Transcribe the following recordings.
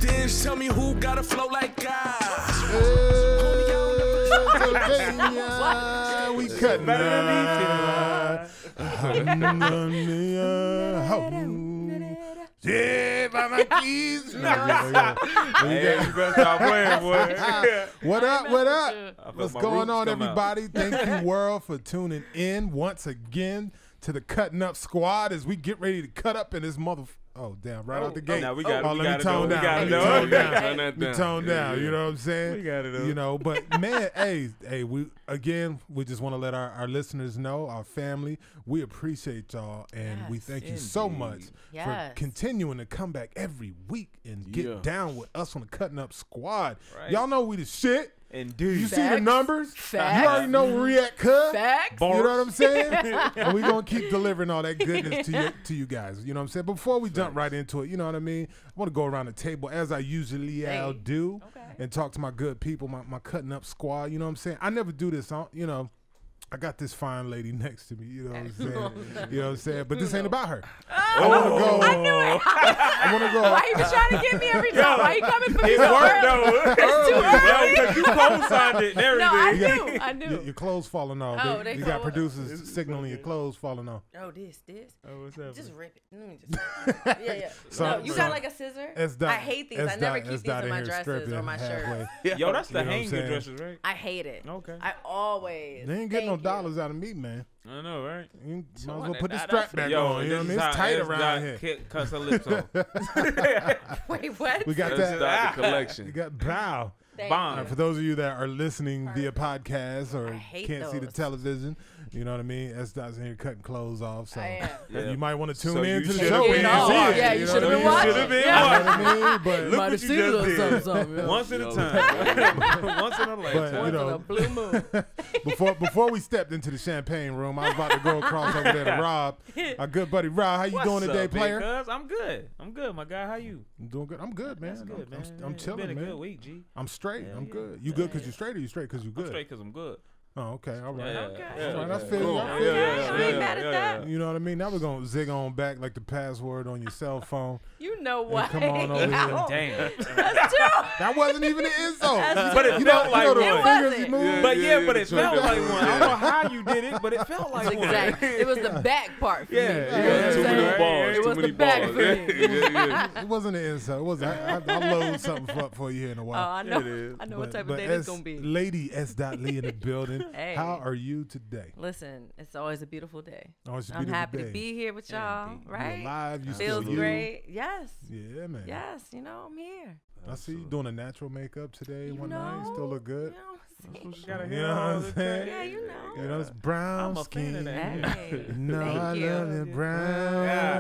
dance. Tell me who got a flow like God. We cutting yeah, by my keys. Hey, you better stop playing, boy. What up? What up? What's going on, everybody? Thank you, world, for tuning in once again to the Cutting Up Squad as we get ready to cut up in this mother. Oh, damn, right out the gate. Now we got let me tone down. Let me tone down. You know what I'm saying? We got it. You know, but man, hey, we just want to let our listeners know, our family, we appreciate y'all, and we thank you so much for continuing to come back every week and get down with us on the Cutting Up Squad. Right. Y'all know we the shit. Indeed. You see the numbers? Facts. You already know where we at, cuz. Facts. You know what I'm saying? And we're going to keep delivering all that goodness to you guys. You know what I'm saying? But before we jump right into it, you know what I mean? I want to go around the table as I usually do and talk to my good people, my Cutting Up Squad. You know what I'm saying? I never do this, you know. I got this fine lady next to me, you know what I'm saying? You know what I'm saying? But this ain't about her. I want to go. I knew it. I want to go. Why you been trying to get me every time? Why you coming for me It so worked, early? though. It's too early. Because you co-signed it and everything. No, I knew. Your clothes falling off. Oh, you got producers signaling your clothes falling off. Oh, this. Oh, what's up? Just rip it. Let me just. Yeah. No, you got like a scissor? I hate these. I never keep these in my dresses or my shirts. Yo, that's the hanger dresses, right? I hate it. Okay. I always. They ain't getting no dollars out of me, man. I know, right? You might as well put the strap back on. You know what I mean? It's tight around here. Cuts her lips off. Wait, what? We got that. Start the collection. We got bow. Bomb. For those of you that are listening via podcast or can't see the those. television, you know what I mean? SDOT's in here cutting clothes off. So you might want to tune So in you to the should've show. been and see it, Yeah, you should have been watching. You should have been You know what watching. I mean? But Look Might what have you seen just a little did. something, yeah. Once at a time. Once in a lifetime. But, you Once in know, a blue moon. before we stepped into the champagne room, I was about to go across over there to Rob, our good buddy Rob. How you doing today, player? Cuz? I'm good. I'm good, my guy. How you? I'm doing good. I'm good, man. That's good, man. I'm chilling, It's been a man. good week, G. I'm straight. I'm good. You good because you're straight, or you straight because you're good? I'm straight because I'm good. Oh, okay. All right. Okay. All right. I feel you. I feel you. I ain't mad at that. You know what I mean? Now we're going to zig on back like the password on your cell phone. You know what? Come on over here. Damn. That's true. That wasn't even an insult. But it felt like one. It wasn't. But but it trying felt to- like one. I don't know how you did it, but it felt like one. Exactly. It was the back part for me. Yeah. Too many balls. It Too was many the back balls. for me. It wasn't an insult. It wasn't. I'll load something up for you here in a Oh, while. I know. I know what type of day this gonna be. Lady SDOT Lee in the building. Hey. How are you today? Listen, it's always a beautiful day. Oh, it's a I'm beautiful happy day. to be here with y'all. Right? You're alive. You Feels still you. great. Yes. Yeah, man. Yes. You know, I'm here. I see you doing a natural makeup today. You One night. know, Still look good. You know, You gotta You hear know what all I'm the saying? yeah, you know. You know, it's brown I'm a skin. fan of that. Hey, No, thank I you. love your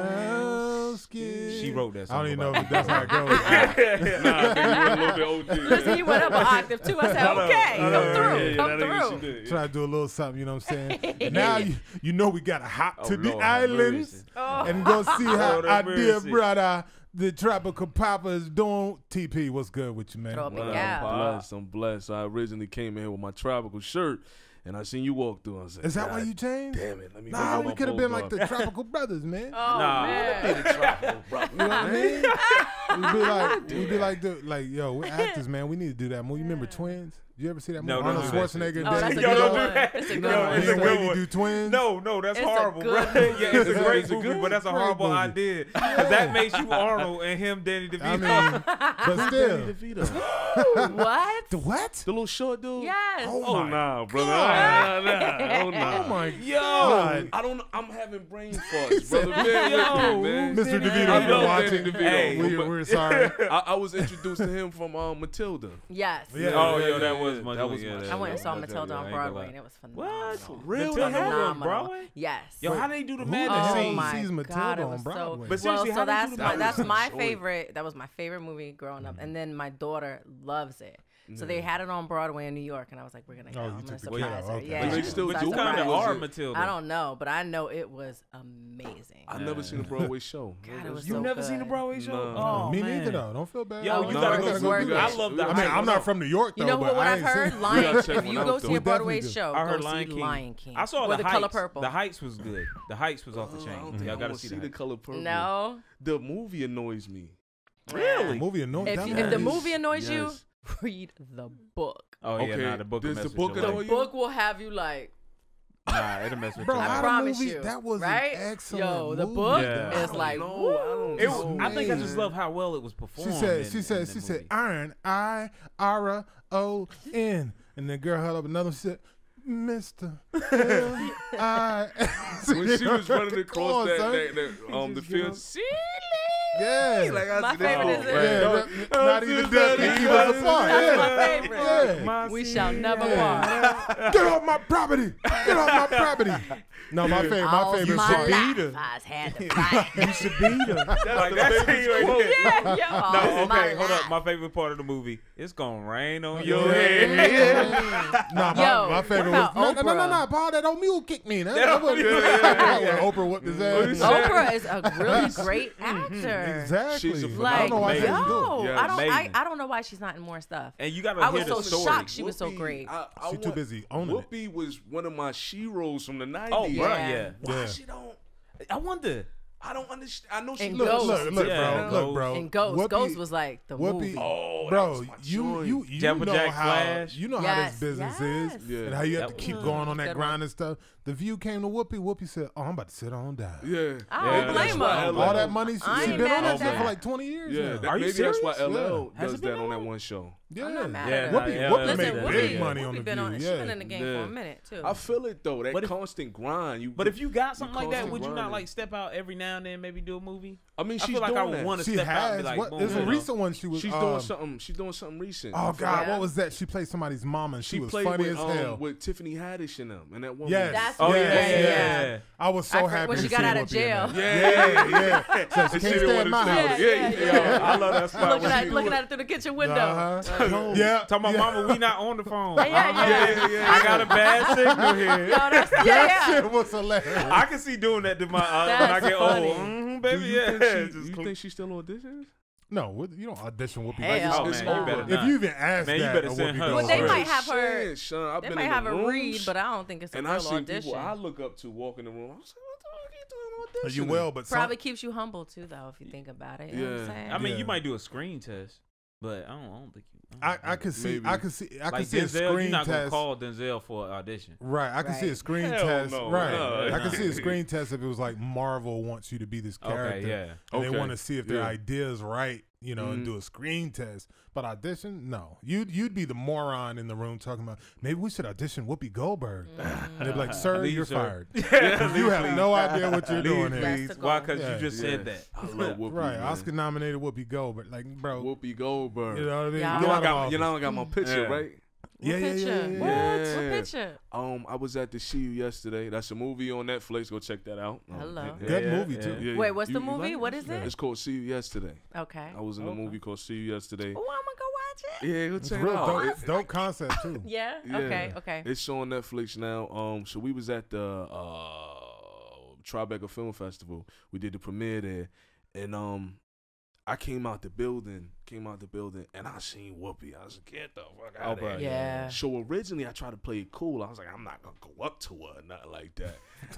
brown skin. She wrote that I song. don't even know if that's how it goes. Nah, you were a little bit OG. Listen, you went up an octave too. I said, okay, come through. Try to do a little something, you know what I'm saying? And now you know we got to hop to the Lord, have islands mercy. and go see how Lord, our have dear mercy. brother, the Tropical Papa, is doing. TP, what's good with you, man? Tropical. Wow, Yeah. I'm blessed. I originally came in here with my tropical shirt, and I seen you walk through. I said, Is that why "God you changed? Damn it, let me Nah, go we get could have my been bow like guard." the Tropical Brothers, man. Oh, Nah. man. Tropical, bro. You know what I mean? We'd be like, yo, we're actors, man. We need to do that movie. You remember Twins? Did you ever see that movie? No, don't Arnold do that Schwarzenegger and Oh, that's Danny a Yo, good don't DeVito. do that. one. It's a No, good one. it's Me a and good Wavyy one. do Twins. No, that's It's a horrible, good bro. movie. Yeah, it's a great It's a movie, good but that's a great horrible movie. idea. Because that makes you Arnold and him Danny DeVito. I mean, but still. DeVito. What? The what? The little short dude. Yes. Oh, my nah, brother. God. Nah. Oh, nah. Oh my Yo. God. I'm having brain farts, brother. Man, Mr. DeVito, I if love you're Danny watching, DeVito. Hey, we're sorry. I was introduced to him from Matilda. Yes. Yeah. Oh, yo, that was my That was yeah, my that I went and was- saw yeah, Matilda yeah, on I ain't gonna Broadway, lie. and it was phenomenal. What? Really? Matilda had one on Phenomenal. Broadway? Yes. Yo, how they do the Who madness the hell Oh scene? my sees God, Matilda it on was Broadway? so. But seriously, well, how so they that's do my that? that's That was my so- favorite. That was my favorite movie growing up, and then my daughter loves it. So they had it on Broadway in New York, and I was like, "We're gonna go. Oh, you I'm gonna took the kid surprise out, her." okay. Yeah, But they yeah. still But do you it. kind of Was are it- Matilda. I don't know, but I know it was amazing. I never seen a Broadway show. God, it was You so never good. seen a Broadway show? No. Oh, Me man. neither, though. Don't feel bad. Yo, Oh, you no, gotta it's go. worth it. I love that. I mean, I'm not from New York, though. You know but what I I've ain't heard? seen- gotta Lion. check If one you out, go though. see We a Broadway definitely do. show, I heard go Lion see King. Lion King. I saw or the Color Heights. Purple. The Heights was good. The Heights was off the I don't chain. think Y'all I gotta wanna see the that. Color Purple. No. The movie annoys me. Really? Movie annoys if the movie annoys you, read the book. Oh yeah, nah, the book. The book will have you like. Nah, it'll mess with Bro, you. I promise you. That was right? an excellent Yo, the movie. book Yeah. is like, I think I just love how well it was performed. She said, iron, I-R-O-N. And the girl held up another one, she said, Mr. L-I. When she was running across the field, yeah. like my favorite is not even that. That's my favorite. Yeah. We shall never part. Get off my property. Get off my property. No, my favorite. My beat her. had to fight. You should beat her. That's Yeah, No, okay, hold up. My favorite part of the movie, it's gonna rain on your head. No, my favorite was no. Paul, that old mule kicked me. That was Oprah whooped his ass. Oprah is a really great actor. Exactly. Like, I don't know why she's doing. I don't know why she's not in more stuff. And you gotta I hear was the so story. shocked she was so great. She's too busy owning it. Whoopi was one of my she-rolls from the 90s. Oh, bro, Yeah. yeah. Why she don't? I wonder. I don't understand. I know she And looks. Ghost. Look, bro. And Ghost. Whoopi, Ghost was like the movie. Oh, bro, that was you Jumbo know Jack how Flash. you know how Yes, this business yes. is, Yeah. and how you have to That keep was going on that good grind one. and stuff. The View came to Whoopi. Whoopi said, "Oh, I'm about to sit on down." Yeah. I don't blame her. All that money, I she's ain't been on mad that at shit that. for like 20 years Yeah, now. Are you maybe that's why serious? LL Has does it been that on that on? one show. Yeah, I'm not mad Yeah, at nah, her. yeah, Whoopi that's made that. big Yeah. money on Whoopi the been View. on. She's Yeah. been in the game for a minute too. I feel it though. That But if- constant grind. But if you got something like that, constant would you not grinding. like step out every now and then, maybe do a movie? I mean, I she's feel like I doing would that. want to She step out and has. be like, What? boom, There's a you know. recent one. She was. She's doing something. She's doing something recent. Oh God, Yeah. what was that? She played somebody's mama, and she was played funny with, as hell. with Tiffany Haddish in them, and that woman. Yes. That's Oh, yes, yeah. I was so I happy when to she see got out of Whoopi in jail. that. Yeah. So she can't stay at my house. Yeah. I love that spot. Looking at it through the kitchen window. Yeah. Talking about mama, we not on the phone. Yeah. I got a bad signal here. No, that's That shit was hilarious. I can see doing that to my when I That's get funny. old. Do Baby, you yeah. think she still auditions? No, you don't audition Whoopi. Hell Oh, Like, man, you better if not. you even ask Man, you that, better of send Whoopi her. Goldberg. Well, they might have her. Shit, son, I've They been might in have the her read, rooms, but I don't think it's a and real I see audition. people I look up to walk in the room. I was like, what the fuck are you doing audition? You will, but Probably keeps you humble too, though, if you think about it. You know what I'm Yeah. saying? I mean, Yeah. you might do a screen test, but I don't think you. I could see, Maybe. I could see a Like Denzel, you're screen not gonna test. call Denzel for an audition. Right, I could see a Right. screen Hell test. no, Right, no. I could see a screen test if it was like Marvel wants you to be this character. Okay, yeah. And they Okay. want to see if their Yeah. idea's right, you know, and do a screen test. But audition, no. You'd be the moron in the room talking about maybe we should audition Whoopi Goldberg. And they'd be like, "Sir, Leave, you're sir." fired. You have no idea what you're doing here." That's the Why? goal. Because Yeah. you just said that. I love Whoopi. Right, man. Oscar nominated Whoopi Goldberg. Like, bro, Whoopi Goldberg. you know what I mean? Yeah. Get out of You know I office. got my picture, Yeah. right? What picture? yeah. What? Yeah. What picture? I was at the See You yesterday. That's a movie on Netflix. Go check that out. Hello. Good movie, too. Yeah, Wait, what's the you movie? like What it? is it? It's called See You Yesterday. Okay. I was in a movie called See You Yesterday. Oh, I'm gonna go watch it. Yeah, go It's check it real out. dope concept, too. Yeah. Yeah. Okay. It's on Netflix now. So we was at the Tribeca Film Festival. We did the premiere there, and I came out the building, and I seen Whoopi. I was like, get the fuck out of bro. here. Yeah. So originally I tried to play it cool. I was like, I'm not gonna go up to her, nothing like that.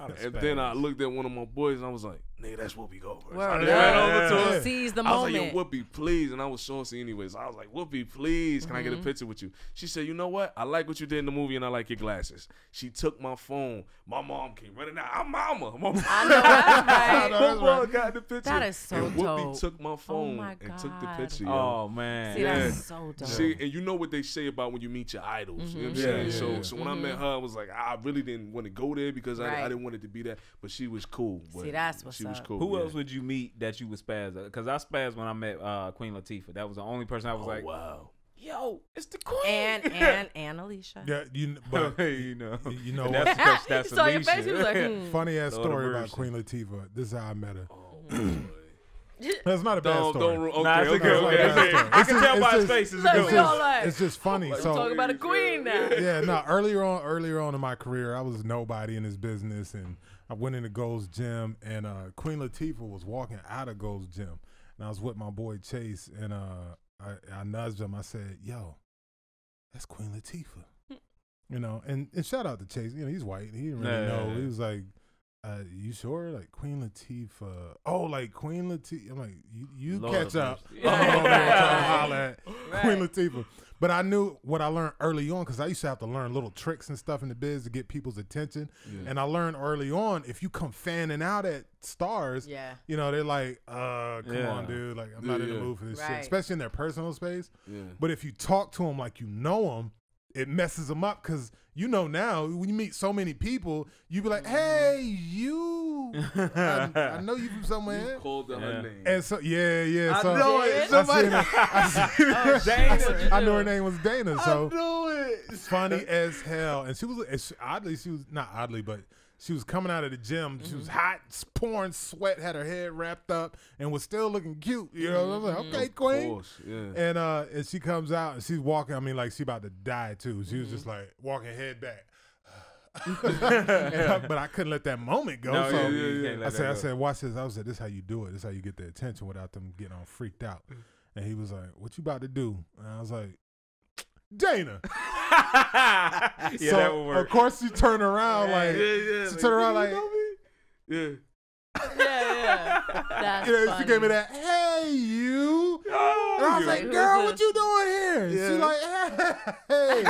That's And bad. then I looked at one of my boys and I was like, nigga, that's Whoopi Goldberg. So I Word. just ran over to Yeah. her. Seize the I was moment. like, yo, Whoopi, please. And I was saucy anyways. I was like, Whoopi, please, can I get a picture with you? She said, you know what? I like what you did in the movie and I like your glasses. She took my phone. My mom came running out. I'm mama. My mom. I know that's right. No, that's My mom right. got the picture. That is so and Whoopi dope. took my phone my and took the God. picture. yo. Oh man. See, Yeah. that's so dope. See, and you know what they say about when you meet your idols. You know what I'm Yeah, saying? yeah, So when I met her, I was like, I really didn't want to go there because Right. I didn't want it to be that. But she was cool. But See, that's what's she was up. cool. Who yeah. else would you meet that you would spaz? Because I spazzed when I met Queen Latifah. That was the only person I was like, wow. yo, it's the Queen. And Alicia. Yeah, but you know. you know And what? that's because that's Saw your Alicia. face. He was like, Funny ass Lord of story about mercy. Queen Latifah. This is how I met her. Oh, That's not a bad don't, story. don't, okay, Nah, it's a okay, good one. okay. It's I can just- tell by his it's face. It's a Look, good we one. all like, It's just funny. we're So talking about a queen now. yeah, no. Earlier on in my career, I was nobody in this business, and I went into Gold's Gym, and Queen Latifah was walking out of Gold's Gym, and I was with my boy Chase, and I nudged him. I said, "Yo, that's Queen Latifah," you know. And shout out to Chase. You know, he's white. He didn't really know. He was like, you sure? Like Queen Latifah. Oh, like Queen Latifah. I'm like, you Lord catch up. Yeah. I'm over there trying to holler at Queen Latifah. But I knew what I learned early on, because I used to have to learn little tricks and stuff in the biz to get people's attention. Yeah. And I learned early on, if you come fanning out at stars, you know, they're like, come on, dude. Like, I'm not in the mood for this shit, especially in their personal space. Yeah. But if you talk to them like you know them, it messes them up, because you know now when you meet so many people, you be like, hey, you, I know you from somewhere. You called her name. And so, I so, know it. Somebody, I knew her name was Dana. So I knew it. It's funny as hell. And she was not oddly, but she was coming out of the gym. She was hot, pouring sweat, had her head wrapped up, and was still looking cute. You know, I was like, okay, Queen. Of course, yeah. And she comes out and she's walking. I mean, like she about to die too. She was just like walking head back. But I couldn't let that moment go. No, so I said, watch this. I said, this is how you do it. This is how you get the attention without them getting all freaked out. And he was like, what you about to do? And I was like, Dana. So that would work. Of course she turned around she turned around like, yeah. That's she gave me that, hey, you. And I was like, girl, what you doing here? Yeah. She like, hey,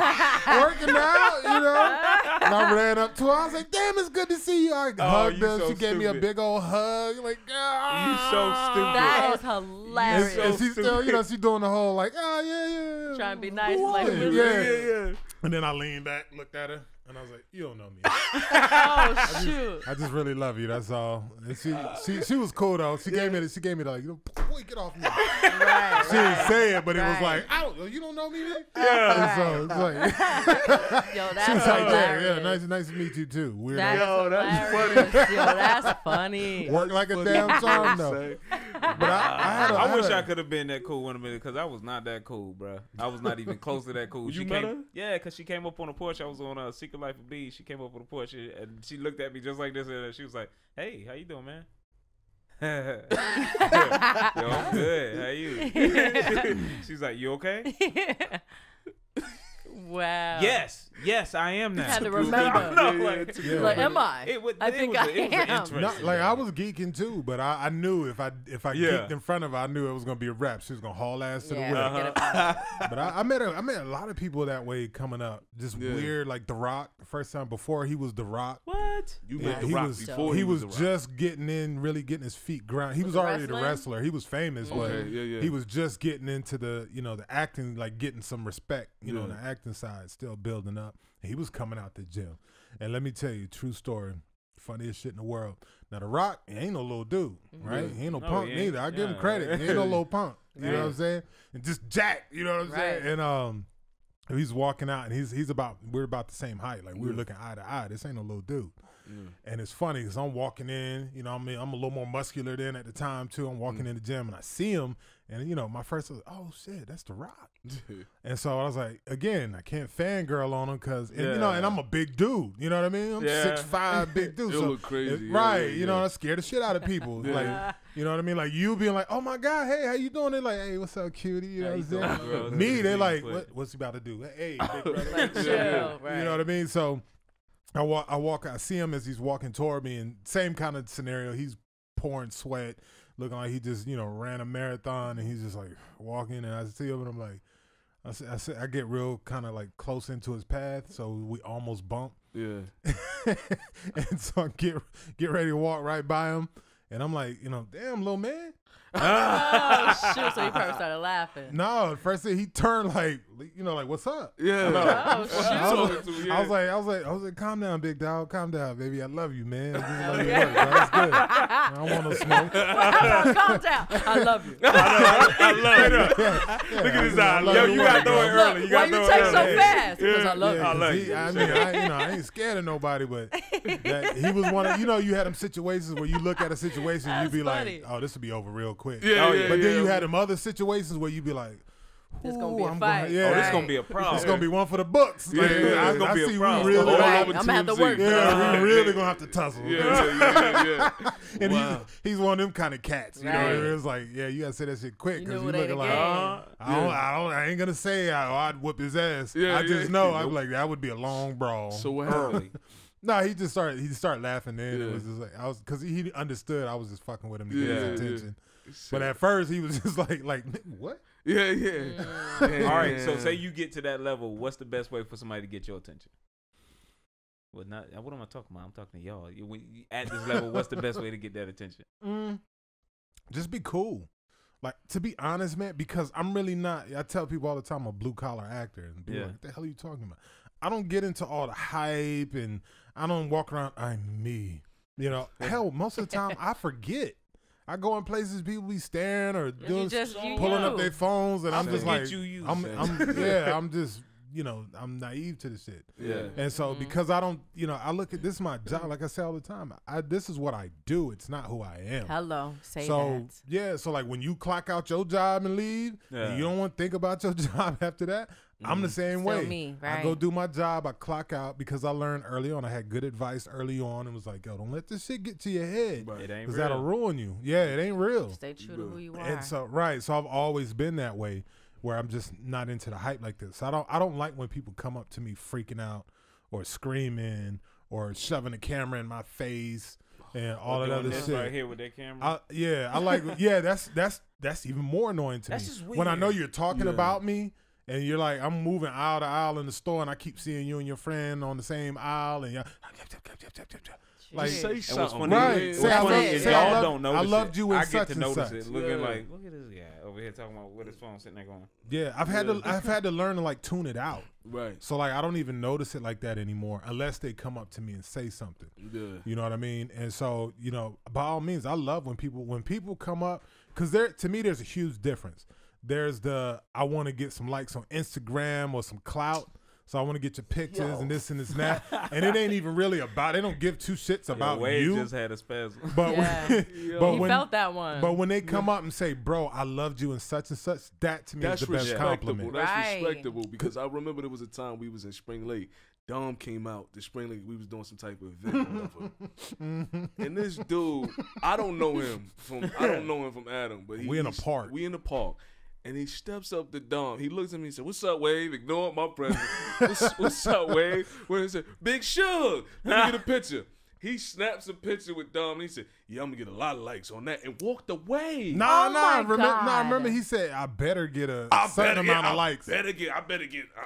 working out, you know. And I ran up to her. I was like, damn, it's good to see you. I hugged her. So she gave me a big old hug. Like, you so stupid. That is hilarious. And she's still, you know, she's doing the whole like, yeah. Trying to be nice. Like, yeah. And then I leaned back, looked at her, and I was like, you don't know me. Oh, shoot. I just really love you, that's all. And she was cool though. She gave me like, boy, get off me. She didn't say it, but it was like, you don't know me, man? Yeah. So it's like, yo, that's hilarious. Nice to meet you too. Weird. That's funny. Yo, that's funny. Work like a damn charm though. But I wish I could have been that cool one minute, because I was not that cool, bro. I was not even close to that cool. You met her? Yeah, because she came up on the porch. I was on Secret Life of B. She came up on the porch and she looked at me just like this, and she was like, "Hey, how you doing, man?" Yo, I'm good. How you? She's like, "You okay?" Wow. Yes, I am now. You had to remember. Like, am I? I think I am. Like, I was geeking too, but I knew if I geeked in front of her, I knew it was gonna be a rap. She was gonna haul ass to the whip. But I met a lot of people that way coming up. Just weird, like The Rock. The first time before he was The Rock. What? You met The Rock before he was just getting in, really getting his feet ground. He was already the wrestler. He was famous, but he was just getting into the acting, like getting some respect, you know, the acting side, still building up. He was coming out the gym. And let me tell you, true story, funniest shit in the world. Now, The Rock, he ain't no little dude, right? He ain't no punk neither. I give him credit. He ain't no little punk. You know what I'm saying? And just jacked, you know what I'm saying? And he's walking out, and we're about the same height. Like, we were looking eye to eye. This ain't no little dude. And it's funny because I'm walking in, you know, I mean, I'm a little more muscular than at the time too. I'm walking in the gym and I see him, and you know, my first was, oh shit, that's The Rock. And so I was like, again, I can't fangirl on him because, you know, and I'm a big dude. You know what I mean? I'm 6'5", big dude. You look crazy, you know, I scare the shit out of people. Like, you know what I mean? Like you being like, oh my God, hey, how you doing? They're like, hey, what's up, cutie? You know what I'm saying? Me, they're like, what's he about to do? Hey, big brother. Like, chill, right. You know what I mean? So I see him as he's walking toward me, and same kind of scenario. He's pouring sweat, looking like he just, you know, ran a marathon, and he's just like walking, and I see him, and I'm like, I get real kind of like close into his path, so we almost bump. Yeah. And so I get ready to walk right by him, and I'm like, you know, damn, little man. Oh shoot! So he probably started laughing. No, first thing he turned like, you know, like, what's up? Yeah. Oh shoot! I was like, calm down, big dog, calm down, baby. I love you, man. I just love your work, bro. That's good. I don't want no smoke. Calm down. I love you. I love you. Look at his eyes. Yo, you got to throw it early. Why you take so fast? Because I love you. I love you. I mean, I ain't scared of nobody, but he was one of, you know, you had them situations where you look at a situation and you be like, oh, this will be over real quick. But then you had them other situations where you be like, this is gonna be a fight. This gonna be a problem. It's gonna be one for the books. Like, it's gonna be a problem. Really I'm gonna have to work. Yeah, we really gonna have to tussle. Yeah. And he's one of them kind of cats. You know, it's like, you gotta say that shit quick because he's looking like, I ain't gonna say I'd whoop his ass. I just know I'm like, that would be a long brawl. So what happened? No, he started laughing then. It was just like because he understood I was just fucking with him to get his attention. But at first he was just like what? Yeah. All right, so say you get to that level, what's the best way for somebody to get your attention? Well, what am I talking about? I'm talking to y'all. At this level, what's the best way to get that attention? Just be cool. Like, to be honest, man, because I'm really not. I tell people all the time I'm a blue collar actor, and people are like, what the hell are you talking about? I don't get into all the hype, and I don't walk around, I'm me. You know, hell, most of the time I forget. I go in places, people be staring or pulling up their phones, and I'm just like, I'm just, you know, I'm naive to the shit. Yeah. And so because I don't, you know, I look at this is my job, like I say all the time. This is what I do. It's not who I am. Hello, say so, that. Yeah, so like when you clock out your job and leave, and you don't want to think about your job after that, I'm the same way. Me, right? I go do my job, I clock out because I learned early on. I had good advice early on and was like, yo, don't let this shit get to your head. It ain't real. Because that'll ruin you. Yeah, it ain't real. Stay true to who you are. And so, right, so I've always been that way where I'm just not into the hype like this. I don't like when people come up to me freaking out or screaming or shoving a camera in my face and all that other shit. Right here with that camera. I like. Yeah, that's even more annoying to me. Just weird. When I know you're talking about me and you're like, I'm moving aisle to aisle in the store and I keep seeing you and your friend on the same aisle and you're like, say something. Right. Say y'all don't notice I loved you in I such get to and notice such. it. Looking like, look at this guy over here talking about with his phone sitting there going. Yeah, I've had to learn to like tune it out. Right. So like I don't even notice it like that anymore unless they come up to me and say something. Yeah. You know what I mean? And so, you know, by all means, I love when people come up, because to me there's a huge difference. There's I want to get some likes on Instagram or some clout. So I want to get your pictures and this and this and that. And it ain't even really about, they don't give two shits about you. Just had a spasm. But he felt that one. But when they come up and say, bro, I loved you and such, that to me is the best compliment. That's respectable, because I remember there was a time we was in Spring Lake. Dom came out the Spring Lake. We was doing some type of event or whatever. And this dude, I don't know him from Adam, but we in a park. We in the park. And he steps up to Dom. He looks at me and said, "What's up, Wave?" Ignoring my presence. What's up, Wave? When he said, "Big Suge, let me get a picture." He snaps a picture with Dom and he said, "Yeah, I'm gonna get a lot of likes on that," and walked away. Remember he said, "I better get a certain amount of likes." I better get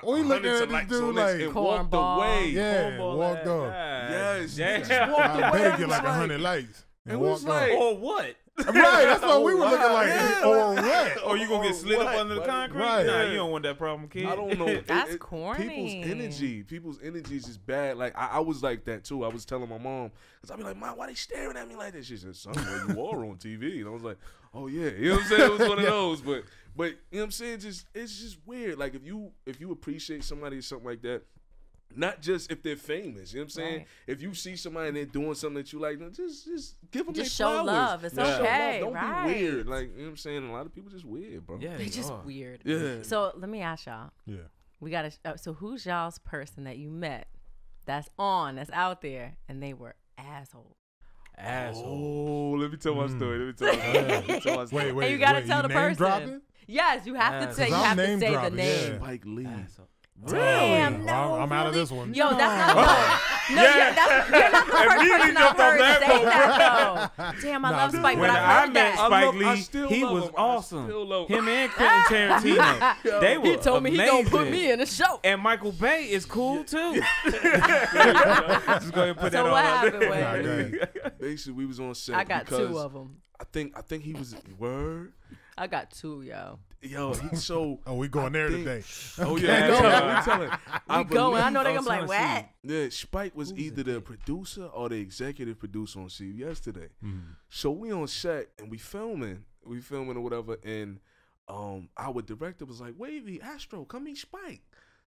we looking at this dude like, and walked away. Yeah, walked off. Yes, just walked away. I better get like 100 likes. And walked off. Or what? Right, that's what we were looking like. Or what? Or you gonna get slid up under the concrete? Right. Nah, you don't want that problem, kid. I don't know. That's corny. People's energy is just bad. Like I was like that too. I was telling my mom, because I'd be like, "Mom, why they staring at me like this?" She said, "Son, well, you are on TV." And I was like, "Oh yeah," you know what I'm saying? It was one of those. But you know what I'm saying? It's just weird. Like if you appreciate somebody or something like that. Not just if they're famous, you know what I'm saying? Right. If you see somebody and they're doing something that you like, just give them just their flowers. Show love. It's okay. Don't be weird. Like, you know what I'm saying? A lot of people just weird, bro. Yeah, they're just weird. Yeah. So let me ask y'all. Yeah. We got to. So who's y'all's person that you met that's out there and they were assholes? Oh, let me tell my story. Wait. And you got to tell the person. Dropping? Yes, you have to say. You have to say the name. Spike Lee. Damn, no, I'm out of this one. Yo, that's not good. No, you're not the first person I've heard say that, though. Damn, I love Spike, but I heard that. Spike Lee, he was awesome. Him and Quentin Tarantino, they were He told me he gonna put me in a show. And Michael Bay is cool, too. Just go ahead and put that on. So what happened? Basically, we was on set. I got two of them. I think he was word. I got two, yo. He's so. Oh, we going there today. Oh yeah, we telling. We going. I know they gonna be like, what? Yeah, Spike was either the producer or the executive producer on CBS today. So we on set and we filming or whatever, and our director was like, "Wavyy, Astro, come meet Spike."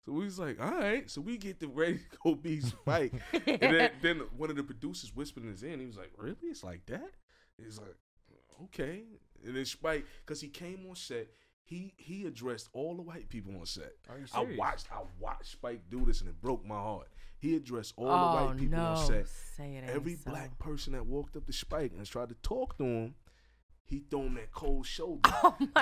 So we was like, all right. So we get ready to go meet Spike, and then one of the producers whispered in his ear, and he was like, "Really? It's like that?" He's like, "Okay." And then Spike, because he came on set. He addressed all the white people on set. I watched Spike do this and it broke my heart. He addressed all the white people on set. Every black person that walked up to Spike and tried to talk to him, he threw him that cold shoulder.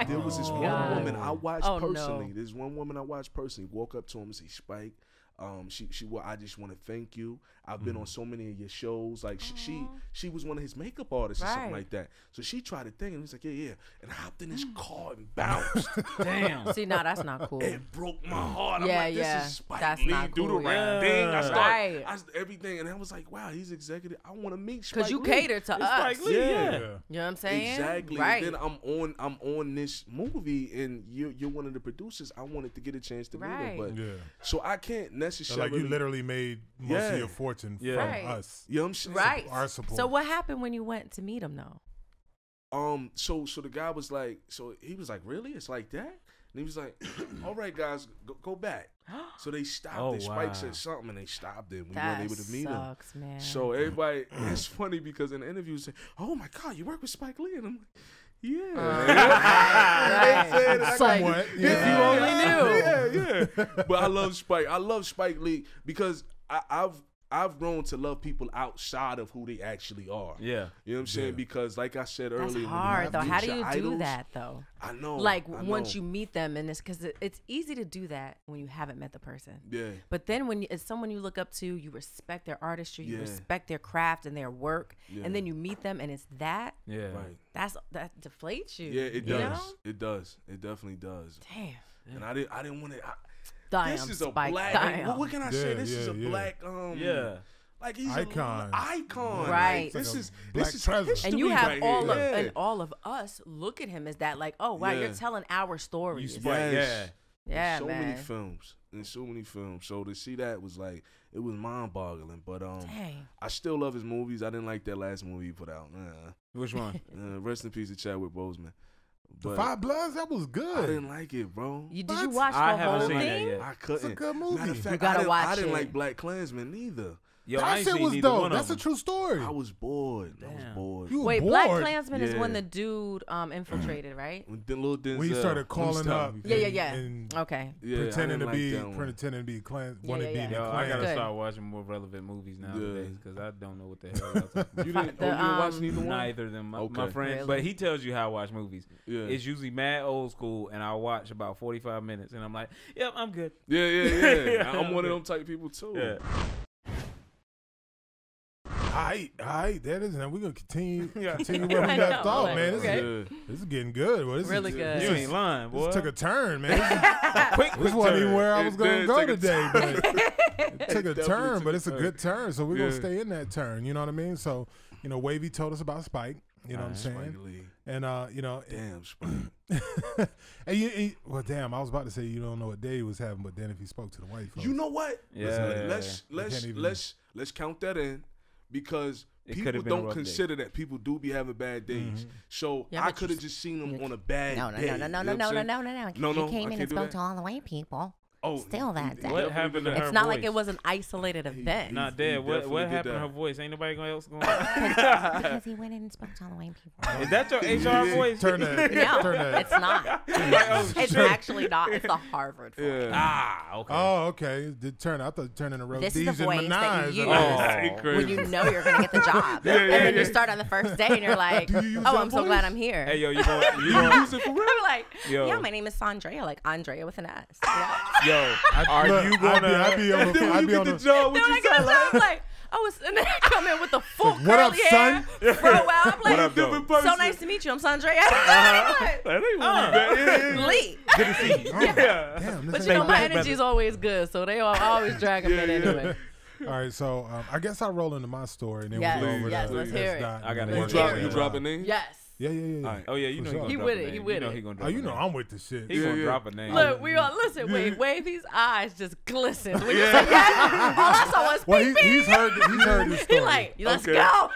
There was this one woman I watched personally. There's one woman I watched personally walk up to him and say, "Spike, I just want to thank you. I've been on so many of your shows. Like she was one of his makeup artists or something like that. So she tried to think, and he's like, yeah, and I hopped in his car and bounced. Damn. See, no, that's not cool. It broke my heart. Yeah, I'm like, this is Spike that's Lee. not Do the cool, right thing. I started everything, and I was like, wow, he's executive. I want to meet Spike Lee. Because you cater to us. Spike Lee, yeah. You know what I'm saying? Exactly. Right. And then I'm on this movie, and you're one of the producers. I wanted to get a chance to meet him, but so I can't necessarily. So like you literally made most of your fortune from us. You know what I'm saying? Right. Our support. So what happened when you went to meet him, though? So the guy was like, so he was like, really? It's like that? And he was like, all right, guys, go back. So they stopped it. Spike said something, and they stopped it. We weren't able to meet him. Man. So everybody, it's funny because in the interview, they say, oh my God, you work with Spike Lee? And I'm like, yeah. Somewhat. If you only knew. Yeah. But I love Spike. I love Spike Lee because I've grown to love people outside of who they actually are. Yeah. You know what I'm saying? Because like I said earlier. That's hard, though. How do you do that, though? I know. Like, once you meet them, and it's because it's easy to do that when you haven't met the person. Yeah. But then when it's someone you look up to, you respect their artistry, you respect their craft and their work, and then you meet them, and it's that. Yeah. Right. That deflates you. Yeah, it you does. know? It does. It definitely does. Damn. And I didn't want to. This is Spike, a black. damn. What can I say? This is a black. Like he's icon. Icon. Right. Like, this is presence. history. And you have right all here. of and all of us look at him as that, like, oh wow, you're telling our stories. Yeah, so man. many films. And so many films. So to see that was like, it was mind boggling. But I still love his movies. I didn't like that last movie he put out. Which one? Rest in peace to Chadwick Boseman. The Five Bloods, that was good. I didn't like it, bro. Did you watch the whole thing? I couldn't. It's a good movie. Matter of fact, you gotta watch it. I didn't like Black Klansman neither. Yo, that shit was dope. That's a true story. I was bored. I was bored. You Wait, bored? Black Klansman is when the dude infiltrated, right? When Denzel, when he started calling up. And okay. Pretending to be Klan. Want to be in the Klan. I gotta start watching more relevant movies nowadays because I don't know what the hell y'all talking about. You didn't watch neither one? Neither of them. My friend, really? but he tells you how I watch movies. Yeah. It's usually mad old school, and I watch about 45 minutes, and I'm like, yep, I'm good. Yeah. I'm one of them type people too. Yeah. All right, that is. Now we're gonna continue where we left off, man. This is getting good. Well, this really is, good. You ain't lying, boy. This took a turn, man. Quick This wasn't even where I was gonna go took a today, but it took a turn. But it's a good turn, so we're gonna stay in that turn. You know what I mean? So, Wavyy told us about Spike. You know what I'm saying? And damn Spike. And well, damn, I was about to say you don't know what day he was having, but then if he spoke to the white folks, you know what? Yeah. Let's count that in. Because people don't consider that people do be having bad days. So I could have just seen them on a bad day. No. You came in and spoke to all the white people. Oh, still that day. What happened to her It's not voice? like it was an isolated event. Not dead. What happened to her voice? Ain't nobody else going? Because he went in and spoke to all the white people. Is that your HR voice? Turn that. No, turn that. it's not. It's actually not. It's the Harvard voice. Yeah. Ah, okay. Oh, okay. I thought turning a road. This is the voice that you use crazy. when you know you're gonna get the job, and then you start on the first day and you're like, "Oh, I'm so glad I'm here." Hey, yo, you use it for real? I'm like, yo. "Yeah, my name is Sandrea, like Andrea with an S." Yo, are you gonna? I'd be on the job. What you I'm like, and then I come in with the full what curly up, hair, throw out. I'm like, what up, though? so nice to meet you. I'm Sandrea. That ain't bad. Lee. Good to see you. Yeah. Damn, But my energy's always good, so they always drag them in anyway. All right, so I guess I'll roll into my story and then Yes, we'll go over yes, to let's hear it. I gotta You dropping names? Yes. Yeah. Right. Oh yeah, you know sure. he with it. He He with with it. it. He gonna Oh, drop a name. I'm with the shit. He gonna drop a name. Look, we all listen. Wait, Wavy's eyes just glistened. When you said that, all I saw was Well, he's heard this story. He like, let's go.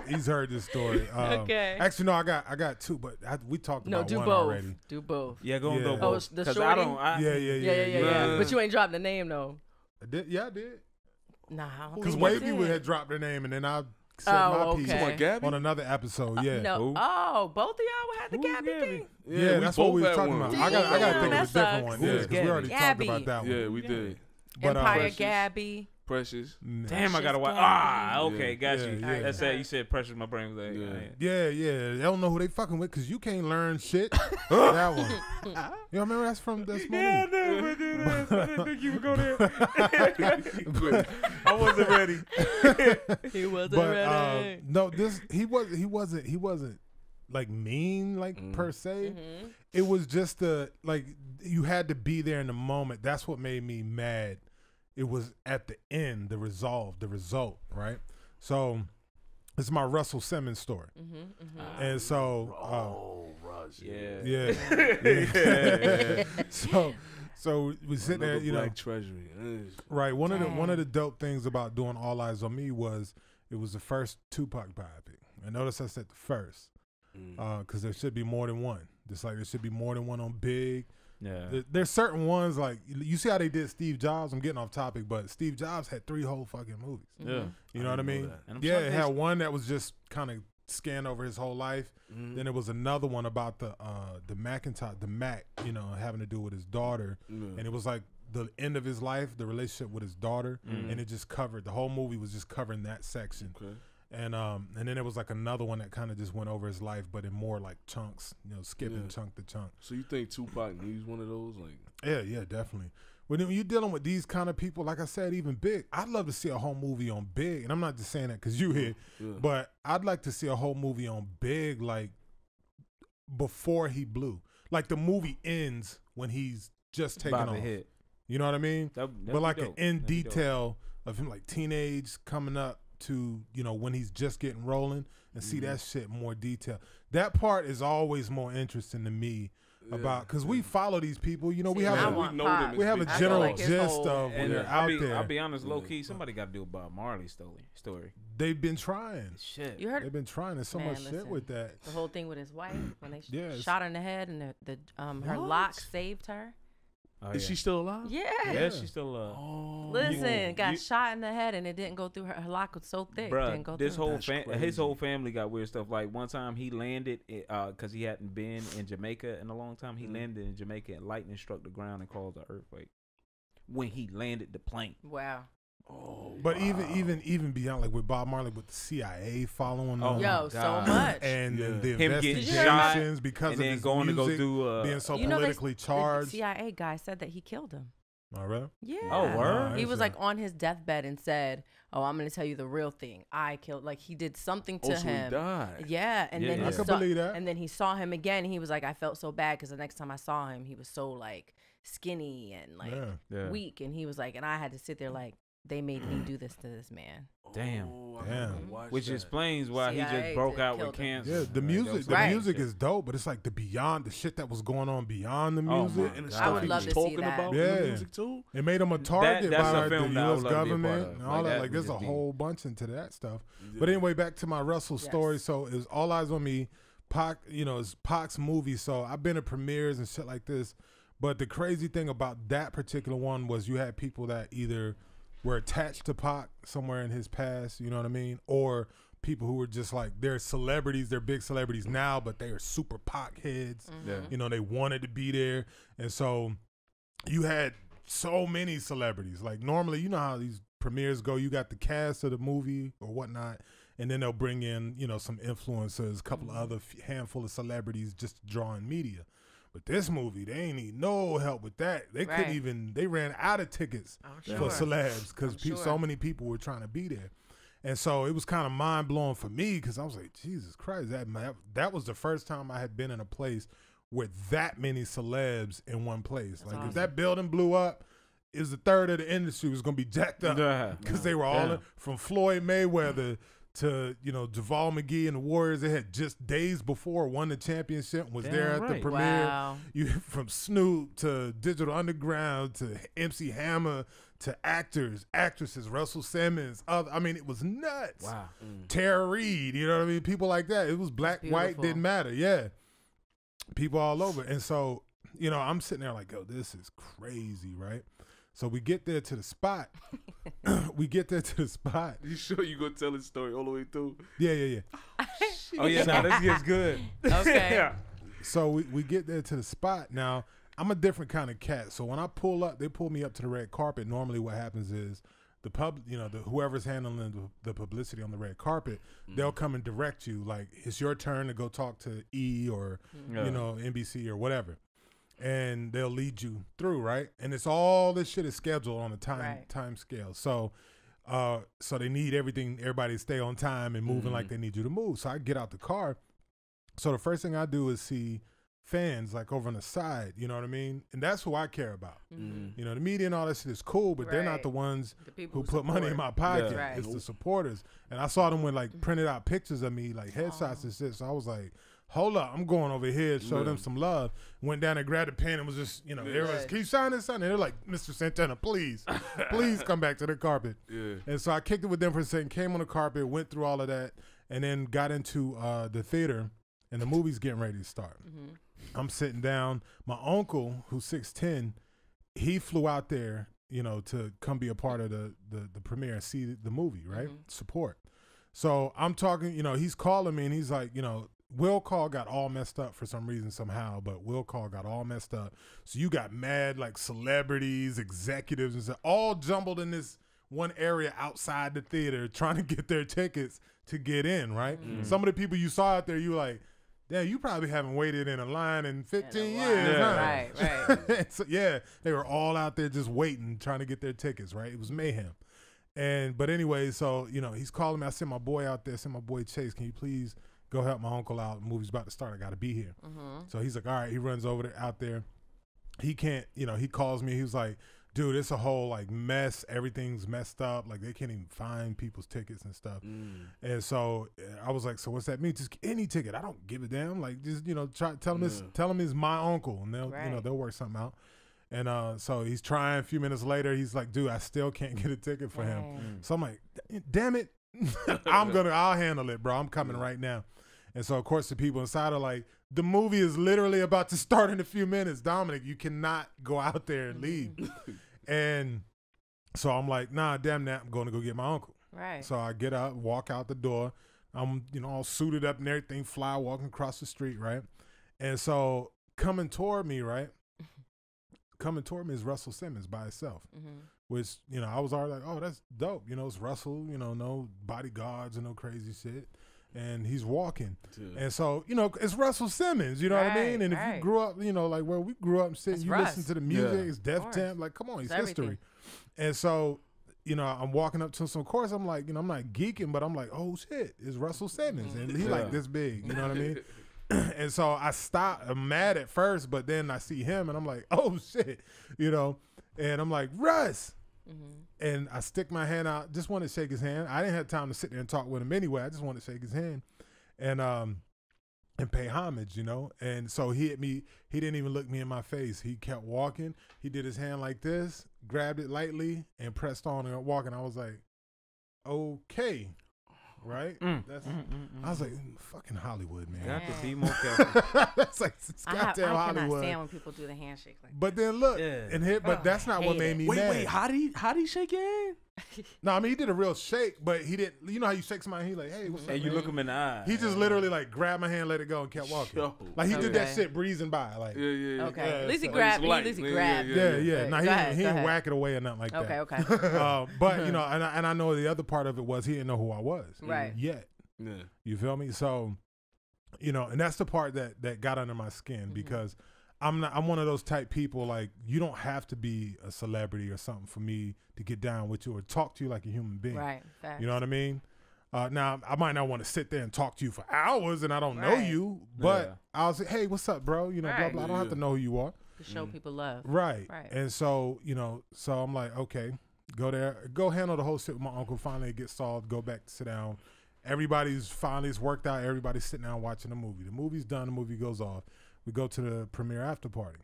He's heard this story. Okay. Actually, no, I got two, but we talked about do one both. already. Do both. Yeah, go on, Yeah. go Oh, both. the 'Cause shorty? Yeah. But you ain't dropped the name though. I did. Yeah, I did. Nah, I don't Because think you Wavyy did. had dropped her name, and then I said Oh, my piece okay. on another episode. Yeah. No. Oh, both of y'all had the Gabby thing. Yeah, that's what we were talking about. I got to think of a different one. Yeah, because we already talked Gabby. about that one. Yeah, we did. But, Empire Gabby. Precious. Damn, I gotta watch. Okay, got you. Yeah. That's it. You said Precious. My brain was like, yeah. They don't know who they fucking with because you can't learn shit. That one. You remember that's movie? Yeah, I didn't think you would go there. I wasn't ready. He wasn't ready. No, he wasn't like mean per se. It was just you had to be there in the moment. That's what made me mad. It was at the end, the result, right? So it's my Russell Simmons story. And so Russ. Yeah. So we sit there, Black Treasury. Right. One of the dope things about doing All Eyes on Me was it was the first Tupac biopic. And notice I said the first. Because there should be more than one. Just like there should be more than one on Big. Yeah. There's certain ones like you see how they did Steve Jobs. I'm getting off topic, but Steve Jobs had 3 whole fucking movies. Yeah. You know what I mean? Yeah, it had one that was just kind of scanned over his whole life. Then there was another one about the Mac, having to do with his daughter. And it was like the end of his life, the relationship with his daughter, and it just covered the whole movie was just covering that section. Okay. And then there was like another one that kind of just went over his life, but in more like chunks, skipping chunk to chunk. So you think Tupac needs one of those? Like, yeah, definitely. When you're dealing with these kind of people, like I said, even Big, I'd love to see a whole movie on Big, and I'm not just saying that because you here, but I'd like to see a whole movie on Big, like before he blew. Like the movie ends when he's just taking off. Hit. You know what I mean? But like an in detail of him, like teenage coming up to when he's just getting rolling and see that shit in more detail. That part is always more interesting to me about because we follow these people. We have a general gist of when they're out there. I'll be honest, low key, somebody got to do a Bob Marley story. They've been trying. Shit, you heard? They've been trying. There's so much shit with that. The whole thing with his wife when they shot her in the head and her lock saved her. Oh, is she still alive? Yeah. Yeah, she's still alive. Oh. Listen, got shot in the head and it didn't go through her. Her lock was so thick. Bruh, didn't go his through. whole family got weird stuff. Like one time he landed because he hadn't been in Jamaica in a long time. He landed in Jamaica and lightning struck the ground and caused an earthquake. When he landed the plane. Wow. Oh, but even beyond, like with Bob Marley, with the CIA following them, so much, and the him investigations because and of then his going music, to go do being so politically charged. The CIA guy said that he killed him. Oh, really? Yeah. Oh, word? He was like on his deathbed and said, "Oh, I'm going to tell you the real thing. I killed." Like he did something to him. So he died. Yeah, and then I could believe that. And then he saw him again. And he was like, "I felt so bad because the next time I saw him, he was so like skinny and like weak." And he was like, and I had to sit there like, they made me do this to this man. Damn. Which that. Explains why CIA he just broke out with cancer. Yeah, the music is dope, but it's like the shit that was going on beyond the music. And the I stuff would he love was to see talking that. about in the music too. It made him a target by the U.S. government and all like that. Like there's a whole bunch into that stuff. But anyway, back to my Russell story. So it was All Eyes on Me. Pac, it's Pac's movie. So I've been at premieres and shit like this. But the crazy thing about that particular one was you had people that either were attached to Pac somewhere in his past, you know what I mean? Or people who were just like, they're celebrities, they're big celebrities now, but they are super Pac heads. They wanted to be there. And so you had so many celebrities. Like normally, you know how these premieres go, you got the cast of the movie or whatnot, and then they'll bring in, some influencers, a couple of other handful of celebrities just to draw in media. But this movie, they ain't need no help with that. They couldn't even, they ran out of tickets for celebs because so many people were trying to be there. And so it was kind of mind blowing for me because I was like, Jesus Christ, that was the first time I had been in a place with that many celebs in one place. That's awesome. If that building blew up, it was a third of the industry was going to be jacked up because they were all from Floyd Mayweather to Javal McGee and the Warriors. They had just days before won the championship, was there at the premiere. Wow. You from Snoop to Digital Underground to MC Hammer to actors, actresses, Russell Simmons. It was nuts. Wow. Tara Reid, you know what I mean? People like that. It was black, white, didn't matter. Yeah, people all over. And so I'm sitting there like, yo, this is crazy, right? So we get there to the spot. You sure you gonna tell his story all the way through? Yeah. Oh yeah, now this gets good. Okay. So we get there to the spot. Now I'm a different kind of cat. So when I pull up, they pull me up to the red carpet. Normally what happens is whoever's handling the publicity on the red carpet, they'll come and direct you. Like, it's your turn to go talk to E or NBC or whatever, and they'll lead you through, right? And it's all this shit is scheduled on a time scale. So they need everybody to stay on time and moving like they need you to move. So I get out the car. So the first thing I do is see fans like over on the side, you know what I mean? And that's who I care about. You know, the media and all that shit is cool, but they're not the ones who put money in my pocket. It's the supporters. And I saw them with like printed out pictures of me, like headshots and shit. So I was like, hold up, I'm going over here to show them some love. Went down and grabbed a pen and was just, everyone's, can you sign this? And they're like, Mr. Santana, please come back to the carpet. And so I kicked it with them for a second, came on the carpet, went through all of that, and then got into the theater, and the movie's getting ready to start. I'm sitting down. My uncle, who's 6'10", he flew out there, to come be a part of the premiere and see the movie, right? Support. So I'm talking, he's calling me and he's like, Will Call got all messed up for some reason somehow, but Will Call got all messed up. So you got mad like celebrities, executives, and stuff, all jumbled in this one area outside the theater trying to get their tickets to get in, right? Some of the people you saw out there, you were like, damn, you probably haven't waited in a line in 15 years. Huh? Right. So, they were all out there just waiting, trying to get their tickets, right? It was mayhem. But anyway, so, he's calling me. I sent my boy out there, sent my boy Chase, can you please go help my uncle out? The movie's about to start. I got to be here. So he's like, all right. He runs over there, out there. He can't, he calls me. He was like, dude, it's a whole like mess. Everything's messed up. Like they can't even find people's tickets and stuff. And so I was like, so what's that mean? Just any ticket. I don't give a damn. Like just, tell him it's my uncle and they'll, they'll work something out. And so he's trying. A few minutes later, he's like, dude, I still can't get a ticket for him. So I'm like, damn it. I'll handle it, bro. I'm coming right now. And so of course the people inside are like, the movie is literally about to start in a few minutes. Dominic, you cannot go out there and leave. And so I'm like, nah, damn that. I'm going to go get my uncle. Right. So I get up, walk out the door. I'm, all suited up and everything, fly, walking across the street, right? And so coming toward me, right? Coming toward me is Russell Simmons by himself. Which, I was already like, oh, that's dope. It's Russell, no bodyguards and no crazy shit. And he's walking. And so, it's Russell Simmons, you know what I mean? And if you grew up, like where we grew up and sitting, you listen to the music, it's Def Jam, like, come on, it's history. And so, I'm walking up to him. So, of course, I'm like, I'm not geeking, but I'm like, oh, shit, it's Russell Simmons. And he like this big, you know what I mean? And so I stopped. I'm mad at first, but then I see him and I'm like, oh, shit, And I'm like, Russ. And I stick my hand out, just want to shake his hand. I didn't have time to sit there and talk with him anyway. I just wanted to shake his hand and pay homage, And so he hit me. He didn't even look me in my face. He kept walking. He did his hand like this, grabbed it lightly, and pressed on and walking. I was like, okay. Right? I was like, fucking Hollywood, man. Got to be more careful. That's like goddamn Hollywood. I cannot stand when people do the handshake like that. But then look, but that's not what made me mad. Wait, how did he shake your hand? No, I mean he did a real shake, but he didn't. You know how you shake somebody? He like, hey, what's up? And you look him in the eye. He just literally like grabbed my hand, let it go, and kept walking. Like he did that shit breezing by, like Okay, at least he grabbed me. At least he grabbed. Yeah. Now he didn't whack it away or nothing like that. Okay. But and I know the other part of it was he didn't know who I was yet. Yeah. You feel me? So, and that's the part that got under my skin because I'm one of those type people, like, you don't have to be a celebrity or something for me to get down with you or talk to you like a human being. Right. Facts. You know what I mean? Now, I might not want to sit there and talk to you for hours and I don't know you, but I'll say, hey, what's up, bro? Blah, blah. I don't have to know who you are. To show people love. Right. And so, so I'm like, okay, go there, go handle the whole shit with my uncle. Finally it gets solved, go back to sit down. Everybody's finally, it's worked out. Everybody's sitting down watching the movie. The movie's done. The movie goes off. We go to the premiere after party.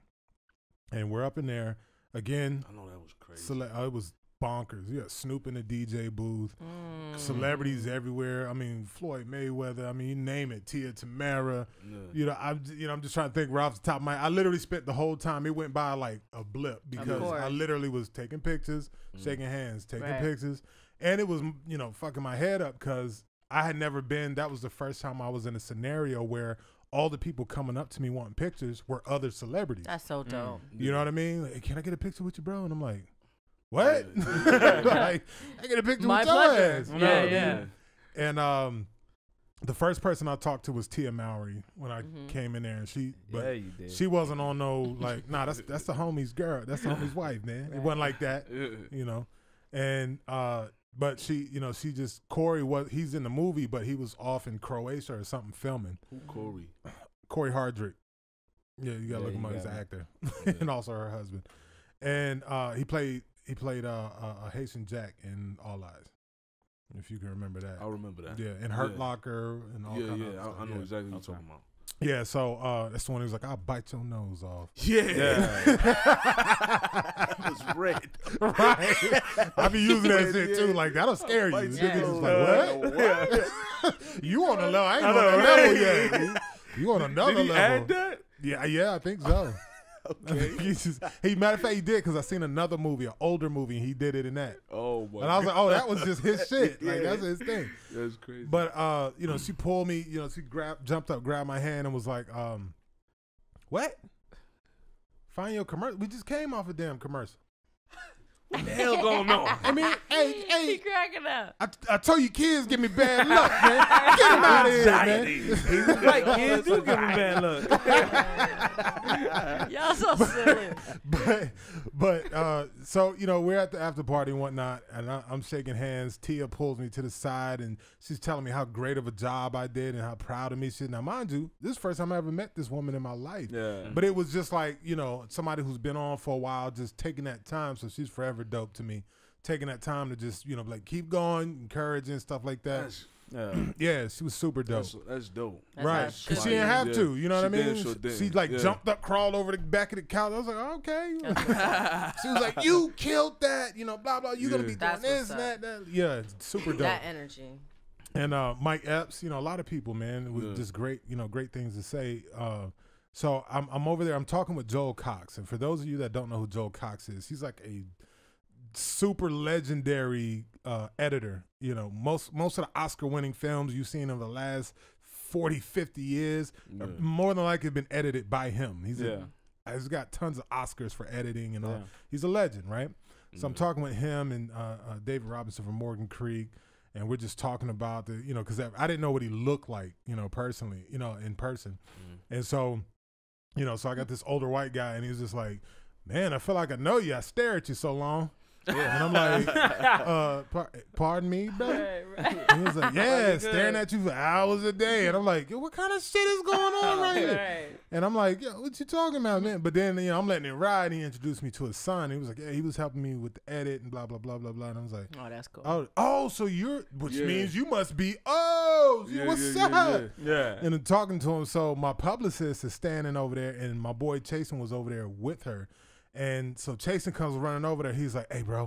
And we're up in there. Again. I know that was crazy. It was bonkers. You got Snoop in the DJ booth. Celebrities everywhere. I mean, Floyd Mayweather. I mean, you name it. Tia Tamara. I'm just trying to think right off the top of my head. I literally spent the whole time. It went by like a blip because I literally was taking pictures, shaking hands, taking pictures. And it was, fucking my head up because I had never been, that was the first time I was in a scenario where all the people coming up to me wanting pictures were other celebrities. That's so dope. You know what I mean? Like, can I get a picture with you, bro? And I'm like, what? Like, I get a picture with your ass. Yeah. And the first person I talked to was Tia Mowry when I came in there, and she wasn't on no like, nah, that's the homie's girl, that's the homie's wife, man. It wasn't like that, you know. And but she, you know, she just he's in the movie, but he was off in Croatia or something filming. Who Corey? Corey Hardrick. Yeah, you gotta look him up. He's an actor, and also her husband. And he played a Haitian Jack in All Eyes. If you can remember that. I remember that. Yeah, and Hurt Locker and all kind of stuff. I know exactly what you're talking about. Yeah, so that's the one who was like, I'll bite your nose off. Yeah. It was red. Right. I be using that shit too. Like, that'll scare you. Niggas is like, what? You on a level. I ain't on a level yet. You on another level. Did he add that? Yeah, I think so. Okay. Matter of fact, he did, because I seen another movie, an older movie, and he did it in that. Oh, my And I was like, oh, that was just his shit. Like, Yeah. that's his thing. That's crazy. But, you know, she pulled me, you know, she jumped up, grabbed my hand, and was like, what? Find your commercial. We just came off a damn commercial. What the hell going on? I mean, hey. He cracking up. I told you kids give me bad luck, man. Get him out of here, man. He's like, kids do give him bad luck. Y'all so silly. But so, you know, we're at the after party and whatnot, and I'm shaking hands. Tia pulls me to the side, and she's telling me how great of a job I did and how proud of me she is. Now, mind you, this is the first time I ever met this woman in my life. Yeah. But it was just like, you know, somebody who's been on for a while, just taking that time. So she's forever dope to me. Taking that time to just, you know, like, keep going, encouraging, stuff like that. Yeah, she was super dope. That's dope. Right, because she didn't have to, you know what I mean? She like jumped up, crawled over the back of the couch. I was like, oh, okay. She was like, you killed that, you know, blah, blah. You're going to be doing this and that. Yeah, super dope. That energy. And Mike Epps, you know, a lot of people, man, with just great, you know, great things to say. So I'm over there. I'm talking with Joel Cox. And for those of you that don't know who Joel Cox is, he's like a super legendary editor. You know, most of the Oscar-winning films you've seen in the last 40, 50 years, more than likely have been edited by him. He's got tons of Oscars for editing and all. He's a legend, right? So I'm talking with him and David Robinson from Morgan Creek, and we're just talking about the, you know, because I didn't know what he looked like, you know, personally, you know, in person. And so, you know, so I got this older white guy, and he was just like, man, I feel like I know you. I stare at you so long. And I'm like, pardon me, bro? Right. And he was like, yeah, staring at you for hours a day. And I'm like, yo, what kind of shit is going on right here? And I'm like, yo, what you talking about, man? But then, you know, I'm letting it ride. He introduced me to his son. He was like, yeah, he was helping me with the edit and blah, blah, blah, blah, blah. And I was like, oh, that's cool. Oh, so which means you must be, what's up? Yeah. And then talking to him, so my publicist is standing over there, and my boy Chasen was over there with her. And so Chasen comes running over there. He's like, hey, bro,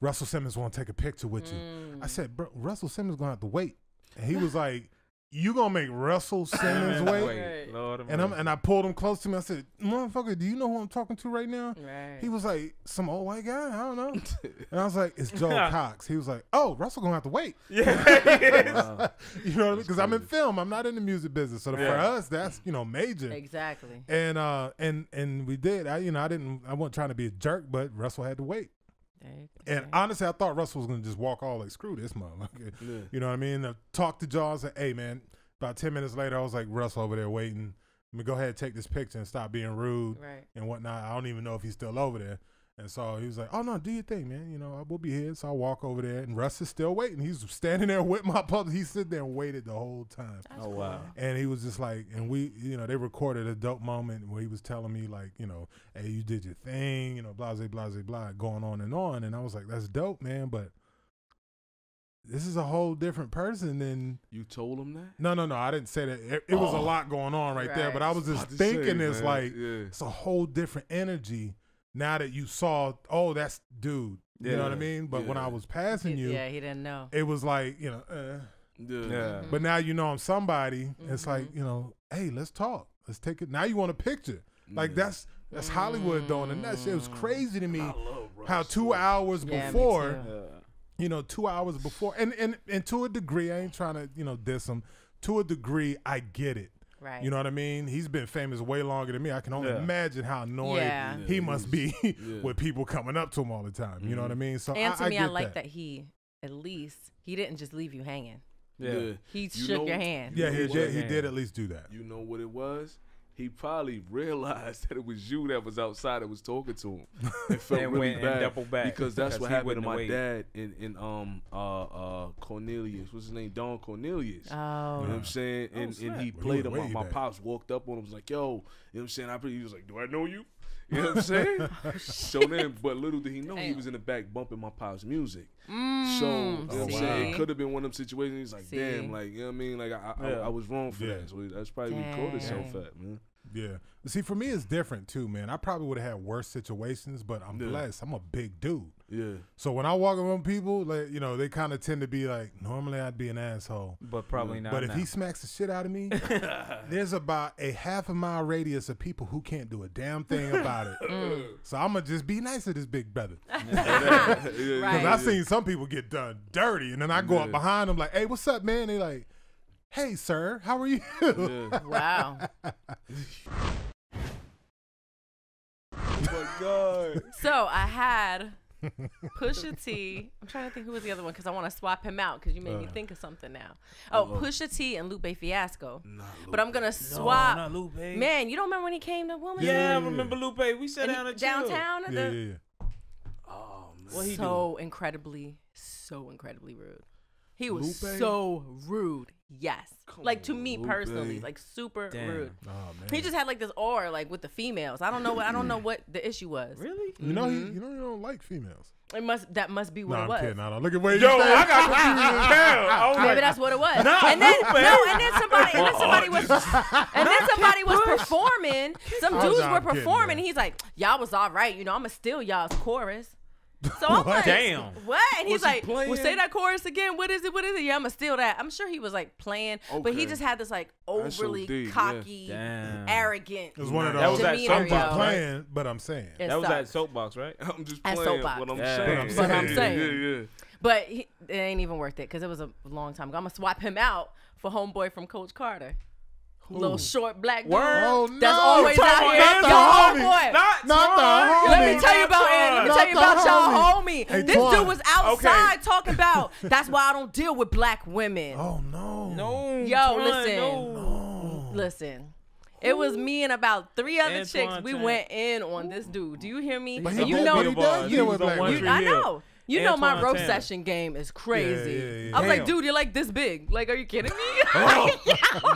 Russell Simmons want to take a picture with you. I said, bro, Russell Simmons going to have to wait. And he was like, you going to make Russell Simmons wait? Lord, and I pulled him close to me. I said, motherfucker, do you know who I'm talking to right now? Right. He was like, some old white guy? I don't know. And I was like, it's Joel Cox. He was like, oh, Russell going to have to wait. Yeah. You know, because I'm in film. I'm not in the music business. So for us, that's, you know, major. Exactly. And we did. I wasn't trying to be a jerk, but Russell had to wait. And honestly, I thought Russell was going to just walk all like, screw this motherfucker. You know what I mean? I talked to Jaw. I said, hey, man, about 10 minutes later, I was like, Russell over there waiting. Let me go ahead and take this picture and stop being rude and whatnot. I don't even know if he's still over there. And so he was like, oh, no, do your thing, man. You know, we'll be here. So I walk over there, and Russ is still waiting. He's standing there with my puppy. He stood there and waited the whole time. That's cool. Wow. And he was just like, and we, you know, they recorded a dope moment where he was telling me, like, you know, hey, you did your thing, you know, blah, blah, blah, blah, going on. And I was like, that's dope, man. But this is a whole different person than. You told him that? No, I didn't say that. It was a lot going on right there. But I was just thinking it's like, it's a whole different energy. Now that you saw, oh, that's dude. You know what I mean? But when I was passing you. Yeah, he didn't know. It was like, you know, But now you know I'm somebody. It's like, you know, hey, let's talk. Let's take it. Now you want a picture. Like that's Hollywood doing. And that shit was crazy to me. How 2 hours before, you know, 2 hours before. And to a degree, I ain't trying to, you know, diss him. To a degree, I get it. Right. You know what I mean? He's been famous way longer than me. I can only imagine how annoyed he must be with people coming up to him all the time. You know what I mean? So and to me, I like that he at least he didn't just leave you hanging. Yeah. He shook your hand. Yeah, he did at least do that. You know what it was? He probably realized that it was you that was outside that was talking to him. It felt really bad because that's what happened to my dad in Cornelius. What's his name? Don Cornelius. Oh, you know what I'm saying? And he played him. My pops walked up on him, was like, "Yo," you know what I'm saying? He was like, "Do I know you?" You know what I'm saying? So then, but little did he know he was in the back bumping my pop's music. So you know what I'm saying? It could have been one of them situations. He's like, damn, like, you know what I mean? Like I was wrong for that. So that's probably what he called himself at, man. Yeah. See, for me, it's different too, man. I probably would have had worse situations, but I'm blessed. I'm a big dude. Yeah. So when I walk around people, like, you know, they kind of tend to be like, normally I'd be an asshole, but probably not. But if he smacks the shit out of me, there's about a half-a-mile radius of people who can't do a damn thing about it. So I'm gonna just be nice to this big brother. Because I've seen some people get done dirty, and then I go up behind them like, "Hey, what's up, man?" They like, "Hey, sir, how are you?" Wow. Oh my God. So I had Pusha T. I'm trying to think who was the other one because I want to swap him out because you made me think of something now. Pusha T and Lupe Fiasco. But I'm gonna swap. No, not Lupe. Man, you don't remember when he came to Woman? Yeah, I remember Lupe. We sat down at downtown. Yeah. Oh man. What he so incredibly rude. He was so rude. Yes. Like to me personally, like super rude. Oh, man. He just had like this aura like with the females. I don't know what the issue was. Really? You know he don't like females. That must be what it was. I'm kidding. I don't look at where you I got confused. Maybe that's what it was. And then somebody was performing. Some dudes were performing. He's like, "Y'all was all right, you know, I'ma steal y'all's chorus." So I'm like, damn. What? And he's like, well, say that chorus again. What is it? Yeah, I'm going to steal that. I'm sure he was like playing, but he just had this like overly cocky, arrogant. It was one of those. That was that soapbox, playing, but I'm saying. That was that soapbox, right? I'm just playing what I'm saying. But I'm saying. But it ain't even worth it because it was a long time ago. I'm going to swap him out for homeboy from Coach Carter. Little short black dude. Oh, no. That's always out here. Not the homie. Not the homie. Let me tell you about y'all homie. Hey, this dude was outside talking about, that's why I don't deal with black women. Oh, no. No. Yo, listen. Listen. It was me and about 3 other chicks. We went in on this dude. Do you hear me? But you know, I know. You know my roast session game is crazy. Yeah. I was like, dude, you're like this big. Like, are you kidding me?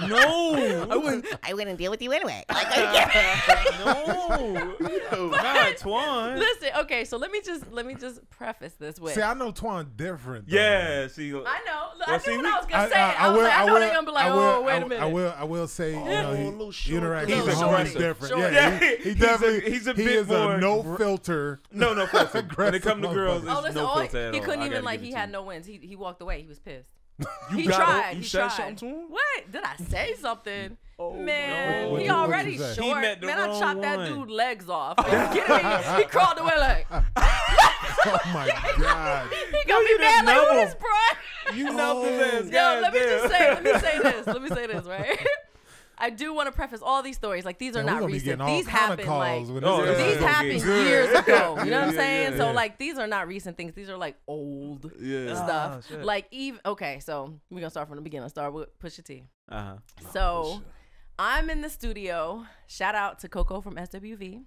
No. I wouldn't deal with you anyway. Like, No. Not Twan. Listen, okay, so let me just preface this with. See, I know Twan different. Though, yeah, see. I know. Well, I knew what I was gonna say. I know they're gonna be like, oh, wait a minute. I will say, you know, he interacts He's with homies different. Yeah, he definitely. He's a bit is more a no filter. No filter. When it comes to girls, oh, listen, no filter at all. He couldn't even like. He had no wins. He walked away. He was pissed. You tried. You he said tried. something to him? What? Did I say something? Oh, man, no. he already short. He met the man, I wrong chopped that one. dude legs off. Are you kidding me? He crawled away like. Oh my God. He got me mad like, who is Brian? You know this. Yo, let me say this, right? I do want to preface all these stories. Like, these are not recent. These happened like these happened years ago. You know what I'm saying? So like, these are not recent things. These are like old stuff. Like even so we're gonna start from the beginning. Let's start with Pusha T. So I'm in the studio. Shout out to Coco from SWV.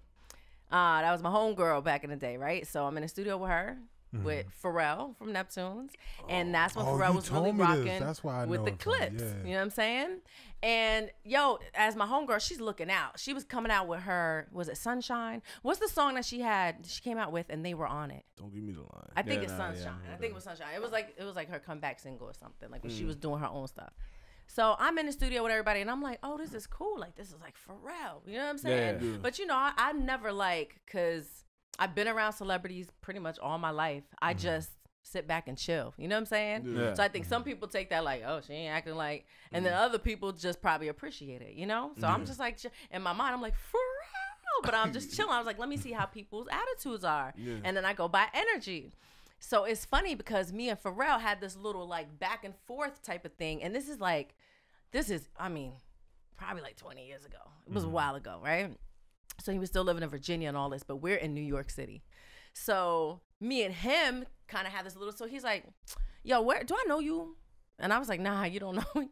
That was my homegirl back in the day, right? So I'm in the studio with her. With Pharrell from Neptunes, and that's when Pharrell was really rocking with the clips. You know what I'm saying? And yo, as my homegirl, she's looking out. She was coming out with her, was it Sunshine? What's the song that she came out with and they were on it? Don't give me the line. I think it's Sunshine. I think it was Sunshine. It was like her comeback single or something, like when she was doing her own stuff. So I'm in the studio with everybody, and I'm like, oh, this is cool. Like, this is like Pharrell. You know what I'm saying? Yeah. But, you know, I never because I've been around celebrities pretty much all my life. I just sit back and chill. You know what I'm saying? Yeah. So I think some people take that like, oh, she ain't acting like, and then other people just probably appreciate it, you know? So I'm just like, in my mind, I'm like, Pharrell. But I'm just chilling. I was like, let me see how people's attitudes are. Yeah. And then I go by energy. So it's funny because me and Pharrell had this little like back and forth type of thing. And this is, I mean, probably like 20 years ago. It was a while ago, right? So he was still living in Virginia and all this, but we're in New York City. So me and him kind of had this little, so he's like, yo, where do I know you? And I was like, nah, you don't know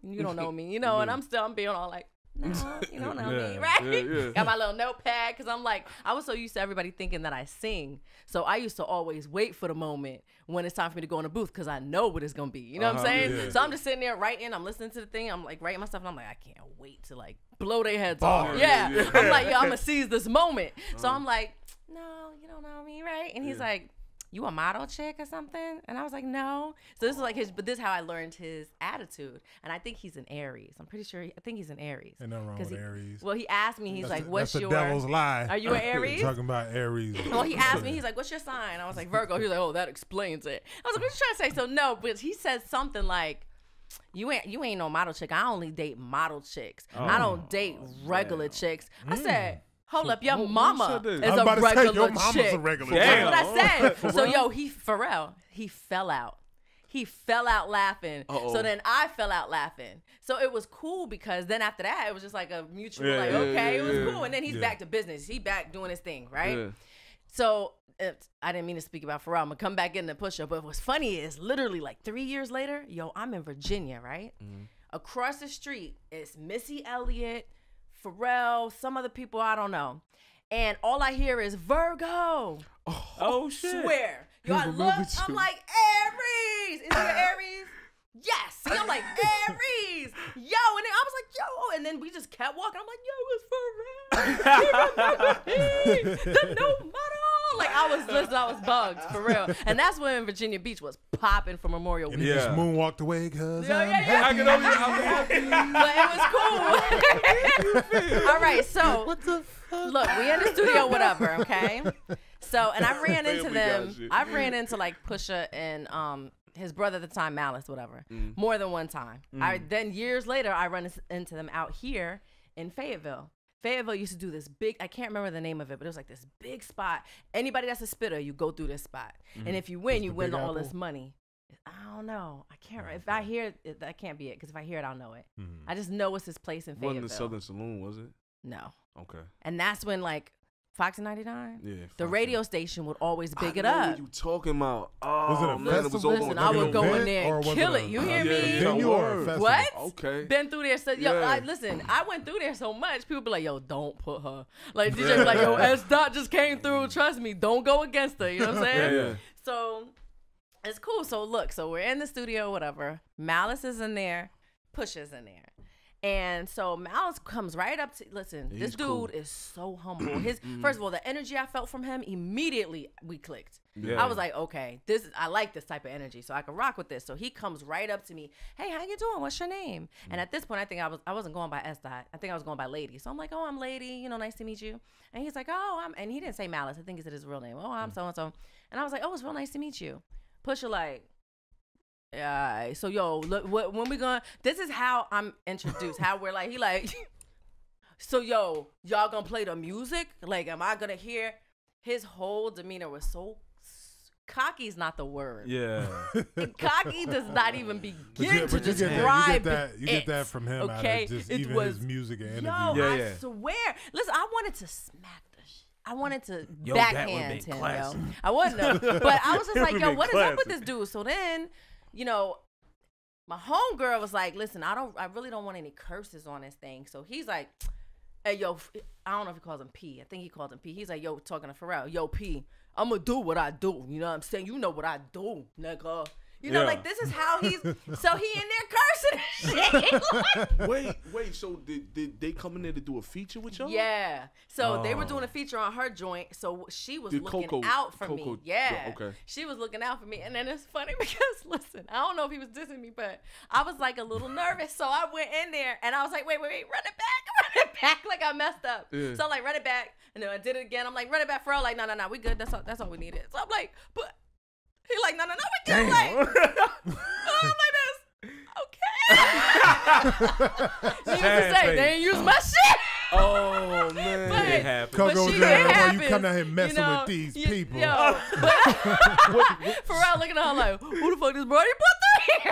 me, you know, and I'm being all like, no, you don't know me, right? Got my little notepad, because I'm like, I was so used to everybody thinking that I sing. So I used to always wait for the moment when it's time for me to go in the booth, because I know what it's going to be. You know what I'm saying? Yeah. So I'm just sitting there writing. I'm listening to the thing. I'm like writing my stuff. And I'm like, I can't wait to like blow their heads off. Yeah. I'm like, yo, I'm going to seize this moment. So I'm like, no, you don't know me, right? And he's like, you a model chick or something? And I was like, no. So this is like but this is how I learned his attitude. And I think he's an Aries. I'm pretty sure, I think he's an Aries. Ain't nothing wrong with Aries. Well, he asked me, he's like, what's your... That's the devil's lie. Are you an Aries? Talking about Aries. Well, he asked me, he's like, what's your sign? I was like, Virgo. He was like, oh, that explains it. I was like, what you trying to say? So no, but he said something like, you ain't no model chick. I only date model chicks. I don't date regular chicks. I said... Hold up, your mama is a regular chick. That's what I said. So yo, Pharrell, he fell out. He fell out laughing. So then I fell out laughing. So it was cool, because then after that, it was just like a mutual, it was cool. And then he's back to business. He back doing his thing, right? Yeah. So I didn't mean to speak about Pharrell. I'm gonna come back in the push-up. But what's funny is literally like 3 years later, yo, I'm in Virginia, right? Across the street is Missy Elliott, Pharrell, some other people, I don't know. And all I hear is Virgo. Oh shit. Swear. Yo, I look, I'm like, Aries. Is he an Aries? Yes. See, I'm like, Aries. Yo, and then I was like, yo. And then we just kept walking. I'm like, yo, it's Pharrell. The new model. Like, I was bugged, for real. And that's when Virginia Beach was popping for Memorial Week. And he just moonwalked away, because I'm happy. I'm happy. But it was cool. All right, so what the fuck? Look, we in the studio, whatever, okay? So, and I ran into them. I ran into like Pusha and his brother at the time, Malice, whatever, more than one time. Then years later, I run into them out here in Fayetteville. Fayetteville used to do this big, I can't remember the name of it, but it was like this big spot. Anybody that's a spitter, you go through this spot. And if you win, you win all this money. I don't know. I can't. If I hear it, that can't be it, because if I hear it, I'll know it. I just know it's this place in Fayetteville. Wasn't the Southern Saloon, was it? No. Okay. And that's when like Fox 99? Yeah. The radio station would always big it up. I know what you talking about. Oh, was it a man, festival? Listen, I would go in there and kill it. You hear me? Venue or a festival? What? Okay. Been through there. So, yo, listen, I went through there so much. People be like, yo, don't put her. Like, DJ be like, yo, SDOT just came through. Trust me, don't go against her. You know what I'm saying? Yeah. So, it's cool. So, look, so we're in the studio, whatever. Malice is in there. Pusha's in there. And so Malice comes right up to, listen, this dude is so humble. First of all, the energy I felt from him, immediately we clicked. Yeah. I was like, okay, I like this type of energy, so I can rock with this. So he comes right up to me. Hey, how you doing? What's your name? And at this point, I think I wasn't going by SDOT. I think I was going by Lady. So I'm like, oh, I'm Lady. You know, nice to meet you. And he's like, oh, and he didn't say Malice. I think he said his real name. Oh, I'm so-and-so. And I was like, oh, it's real nice to meet you. Pusha like, yeah, so yo, look, when we gonna? This is how I'm introduced. How we're like, he like, so yo, y'all gonna play the music? Like, am I gonna hear? His whole demeanor was so cocky's not the word. Yeah, cocky does not even begin to describe it. You get that from him. Okay, out of just even his music and interview. I swear. Listen, I wanted to smack the shit. I wanted to backhand him, yo. I wouldn't have, but I was just like, yo, what is up with this dude? So then, you know, my homegirl was like, listen, I really don't want any curses on this thing. So he's like, hey, yo, I don't know if he calls him P. I think he calls him P. He's like, yo, talking to Pharrell, yo, P, I'm going to do what I do. You know what I'm saying? You know what I do, nigga. You know, like, this is how he's, so he in there cursing and shit. Wait, so did they come in there to do a feature with y'all? Yeah. So they were doing a feature on her joint, so she was looking out for me. Yeah. Okay. She was looking out for me. And then it's funny because, listen, I don't know if he was dissing me, but I was, like, a little nervous. So I went in there, and I was like, wait, run it back, like I messed up. Yeah. So I'm like, run it back. And then I did it again. I'm like, run it back, Pharrell. Like, no, we good. That's all we needed. So I'm like, but... He like, no, we can't like, I'm like this. Okay. Needless to say, they ain't use my shit. Oh, man. But, it happened. Coco, you come down here messing with these people. Yo, but Pharrell looking at her like, who the fuck this Brody put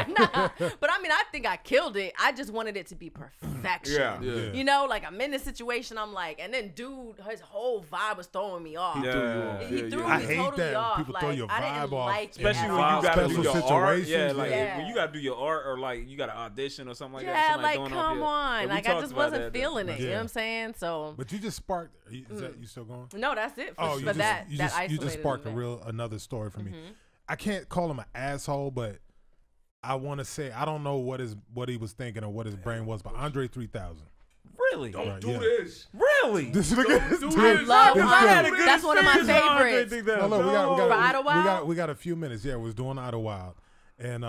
Nah. But I mean, I think I killed it. I just wanted it to be perfection. Yeah. You know, like I'm in this situation, I'm like, and then dude, his whole vibe was throwing me off. He threw me totally off. People like, throw your vibe off. Like especially when you gotta do your art. Yeah, like yeah. when you gotta do your art or like you gotta audition or something like that. Yeah, Somebody like throwing off come on. Yeah, like I just wasn't feeling it. Yeah. You know what I'm saying? So but you just sparked is that you still going? No, that's it. You just sparked another story for me. I can't call him an asshole, but I want to say I don't know what he was thinking or what his brain was, but Andre 3000. Really? Don't do this. Really? This I love that's one of my favorites. No, look, we got a few minutes. Yeah, it was doing Idlewild. And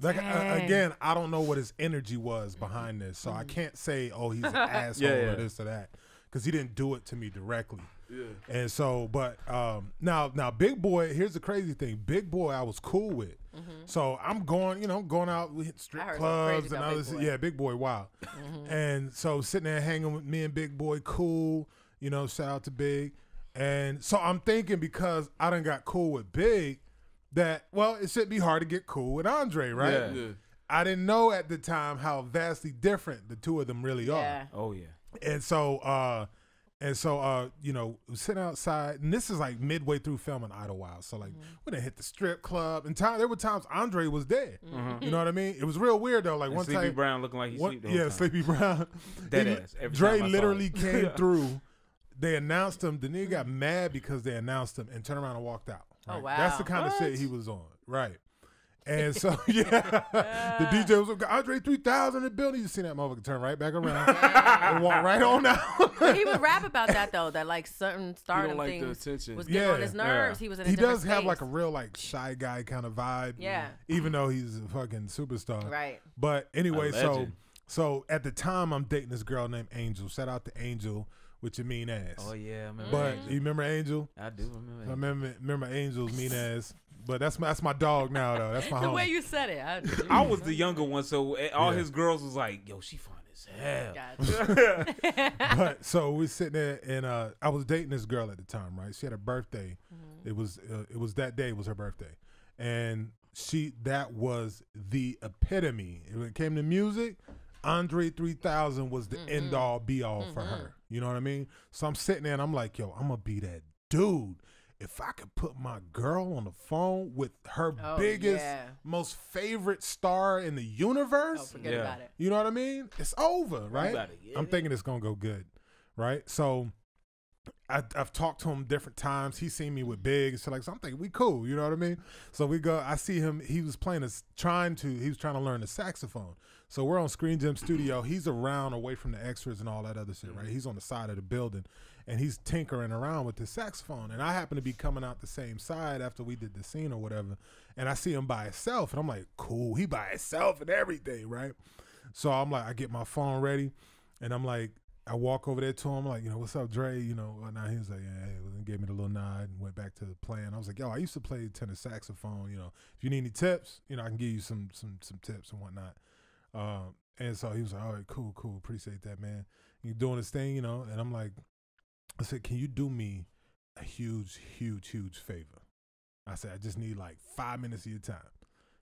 again, I don't know what his energy was behind this, so I can't say, oh, he's an asshole or this or that, because he didn't do it to me directly. Yeah. And so, but now, Big Boy. Here's the crazy thing: Big Boy, I was cool with. So I'm going out, we hit strip clubs and others. Yeah, Big Boy, wow. And so sitting there hanging with me and Big Boy, cool. You know, shout out to Big. And so I'm thinking, because I done got cool with Big, that, well, it should be hard to get cool with Andre, right? Yeah. I didn't know at the time how vastly different the two of them really are. Oh yeah. And so you know, sitting outside, and this is like midway through filming Idlewild. So like we done hit the strip club, and there were times Andre was there. You know what I mean? It was real weird though. Like and one Sleepy time, Brown looking like he sleep the whole time. Sleepy Brown. Dead ass. Dre literally came through. They announced him. The nigga got mad because they announced him and turned around and walked out. Right? Oh wow. That's the kind of shit he was on, right? And so, the DJ was like, Andre 3000 in the building. You see that motherfucker turn right back around and walk right on out. He would rap about that, though, that like certain stardom things was getting on his nerves. He was in a different space. Have like a real like shy guy kind of vibe. Yeah. Even though he's a fucking superstar. Right. But anyway, so at the time I'm dating this girl named Angel. Shout out to Angel with your mean ass. Oh, yeah. I remember but Angel. You remember Angel? I do remember Angel. Remember Angel's mean ass. But that's my dog now, though. That's my homie. The way you said it. I was the younger one, so all his girls was like, yo, she fun as hell. Gotcha. But so we sitting there, and I was dating this girl at the time, right? She had a birthday. It was that day was her birthday. And that was the epitome. When it came to music, Andre 3000 was the end all be all for her. You know what I mean? So I'm sitting there and I'm like, yo, I'm going to be that dude. If I could put my girl on the phone with her biggest, most favorite star in the universe, forget about it. You know what I mean? It's over, right? I'm thinking it's going to go good, right? So I've talked to him different times. He's seen me with Big. So I'm thinking we cool, you know what I mean? So we go, I see him, he was trying to learn the saxophone. So we're on Screen Gym Studio. He's around away from the extras and all that other shit, right? He's on the side of the building. And he's tinkering around with his saxophone. And I happen to be coming out the same side after we did the scene or whatever. And I see him by himself. And I'm like, cool, he by himself and everything, right? So I'm like, I get my phone ready. And I'm like, I walk over there to him, like, you know, what's up, Dre? You know, and he was like, yeah, and gave me the little nod and went back to the plan. I was like, yo, I used to play tenor saxophone. You know, if you need any tips, you know, I can give you some tips and whatnot. And so he was like, all right, cool, appreciate that, man. He's doing his thing, you know, and I'm like, I said, can you do me a huge favor? I said, I just need like 5 minutes of your time.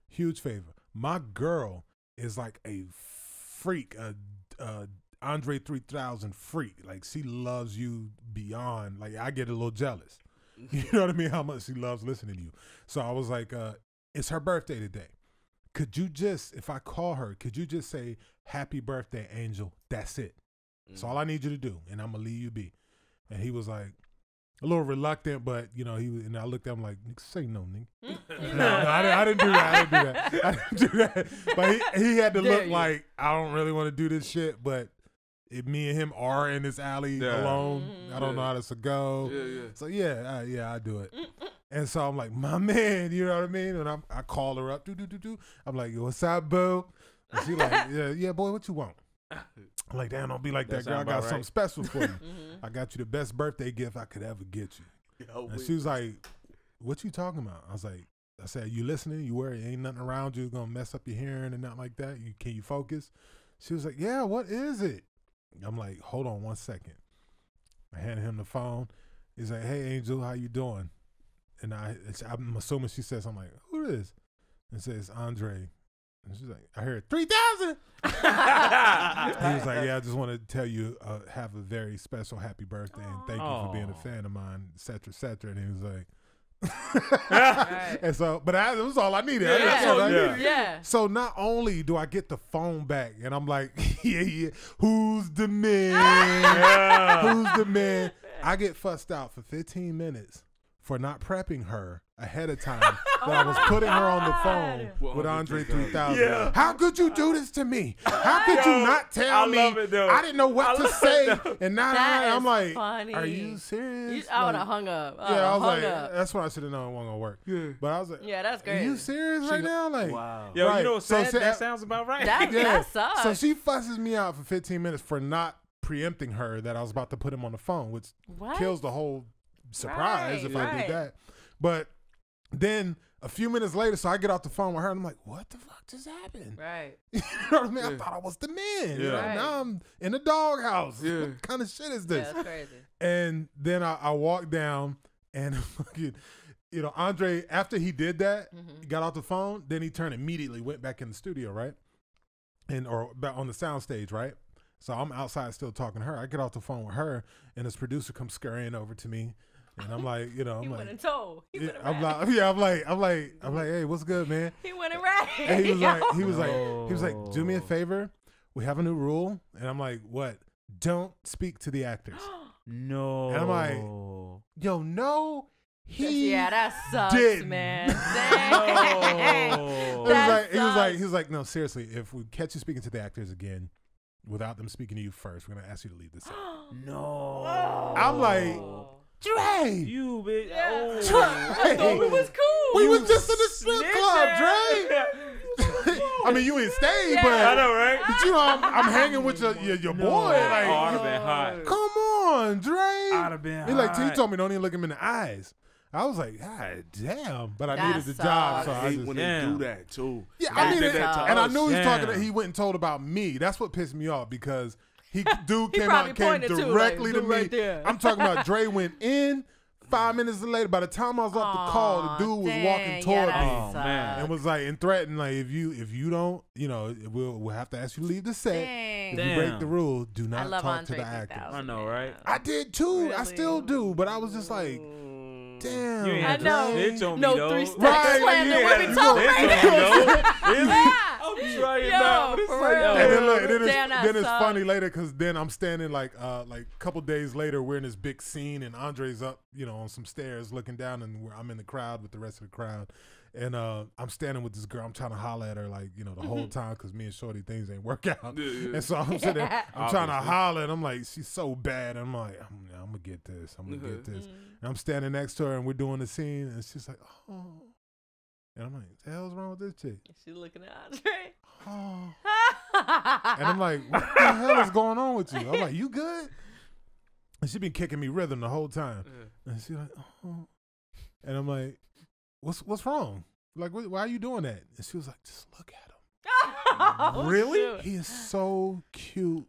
Huge favor. My girl is like a freak, a Andre 3000 freak. Like, she loves you beyond. Like, I get a little jealous. You know what I mean? How much she loves listening to you. So I was like, it's her birthday today. Could you just, if I call her, could you just say, happy birthday, Angel? That's it. That's all I need you to do. And I'm going to leave you be. And he was like, a little reluctant, but, you know, and I looked at him like, say no, nigga. No, I didn't do that. I didn't do that. But he had to look like, I don't really want to do this shit, but me and him are in this alley alone. I don't know how this will go. So, I do it. And so I'm like, my man, you know what I mean? And I call her up, I'm like, yo, what's up, boo? And she like, yeah, boy, what you want? I'm like, damn, don't be like that, girl. I got something special for you. I got you the best birthday gift I could ever get you. And she was like, what you talking about? I said, you listening? You worried? Ain't nothing around you going to mess up your hearing and nothing like that? Can you focus? She was like, yeah, what is it? I'm like, hold on 1 second. I handed him the phone. He's like, hey, Angel, how you doing? And I'm assuming she says, I'm like, who is? And says, Andre. And she's like, I heard 3,000. He was like, yeah, I just want to tell you, have a very special happy birthday and thank you for being a fan of mine, et cetera, et cetera. And he was like, and so, but it was all I needed. Yeah. So not only do I get the phone back, and I'm like, yeah, who's the man? Who's the man? I get fussed out for 15 minutes for not prepping her ahead of time that I was putting her on the phone with Andre 3000. Yeah. How could you do this to me? How could you not tell me? I didn't know what to say. And now I'm like, funny. Are you serious? I would have hung up. Yeah, I was like, that's when I should have known it wasn't going to work. Yeah. But I was like, yeah, that's great. Are you serious right now? Like, wow. Yo, right. you know what that sounds about right. That sucks. So she fusses me out for 15 minutes for not preempting her that I was about to put him on the phone, which kills the whole surprise if I did that. But then a few minutes later, so I get off the phone with her and I'm like, what the fuck just happened? Right. You know what I mean? I thought I was the man. You know? Now I'm in the doghouse. What kind of shit is this? Yeah, that's crazy. And then I walked down and Andre, after he did that, he got off the phone, then he immediately went back in the studio, right? Or back on the sound stage, right? So I'm outside still talking to her. I get off the phone with her and this producer comes scurrying over to me. And I'm like, he went and told. I'm like, hey, what's good, man? He went and ran. And he was like, do me a favor. We have a new rule. And I'm like, what? Don't speak to the actors. No. And I'm like, yo, no. That sucks, didn't. man. He was like, no, seriously, if we catch you speaking to the actors again without them speaking to you first, we're gonna ask you to leave the set. No. I'm like, Dre, you bitch. I thought we was cool. We was just in the strip club, Dre. I mean, you ain't stayed, but I know, right? But I'm hanging with your boy. Like, I'd have been hot. Come on, Dre. I'd have been hot. He told me don't even look him in the eyes. I was like, God damn, but I needed the job, so I hate when they do that too. Yeah, I mean, and I knew he was talking. He went and told about me. That's what pissed me off because dude came directly to me. Right, I'm talking about Dre went in. 5 minutes later, by the time I was off the call, the dude was walking toward me and was like and threatened, like if you don't, we'll have to ask you to leave the set. If you break the rule, do not talk to the actors. I know, right? I did too. Really? I still do, but I was just like, damn. You ain't had to snitch on me, though. 3 steps slander Whoopi told me. I'm trying not. Then it's funny later because then I'm standing like a couple days later, we're in this big scene and Andre's up, on some stairs looking down and I'm in the crowd with the rest of the crowd. And I'm standing with this girl. I'm trying to holler at her the whole time because me and Shorty things ain't work out. And so I'm sitting there, I'm trying to holler and I'm like, she's so bad. I'm like, I'm going to get this. I'm going to get this. And I'm standing next to her and we're doing the scene and she's like, oh. And I'm like, what the hell's wrong with this chick? She's looking at Andre. Oh. And I'm like, what the hell is going on with you? I'm like, you good? And she been kicking me rhythm the whole time. And she's like, oh. And I'm like, what's wrong? Like, why are you doing that? And she was like, just look at him. Really? Shoot. He is so cute.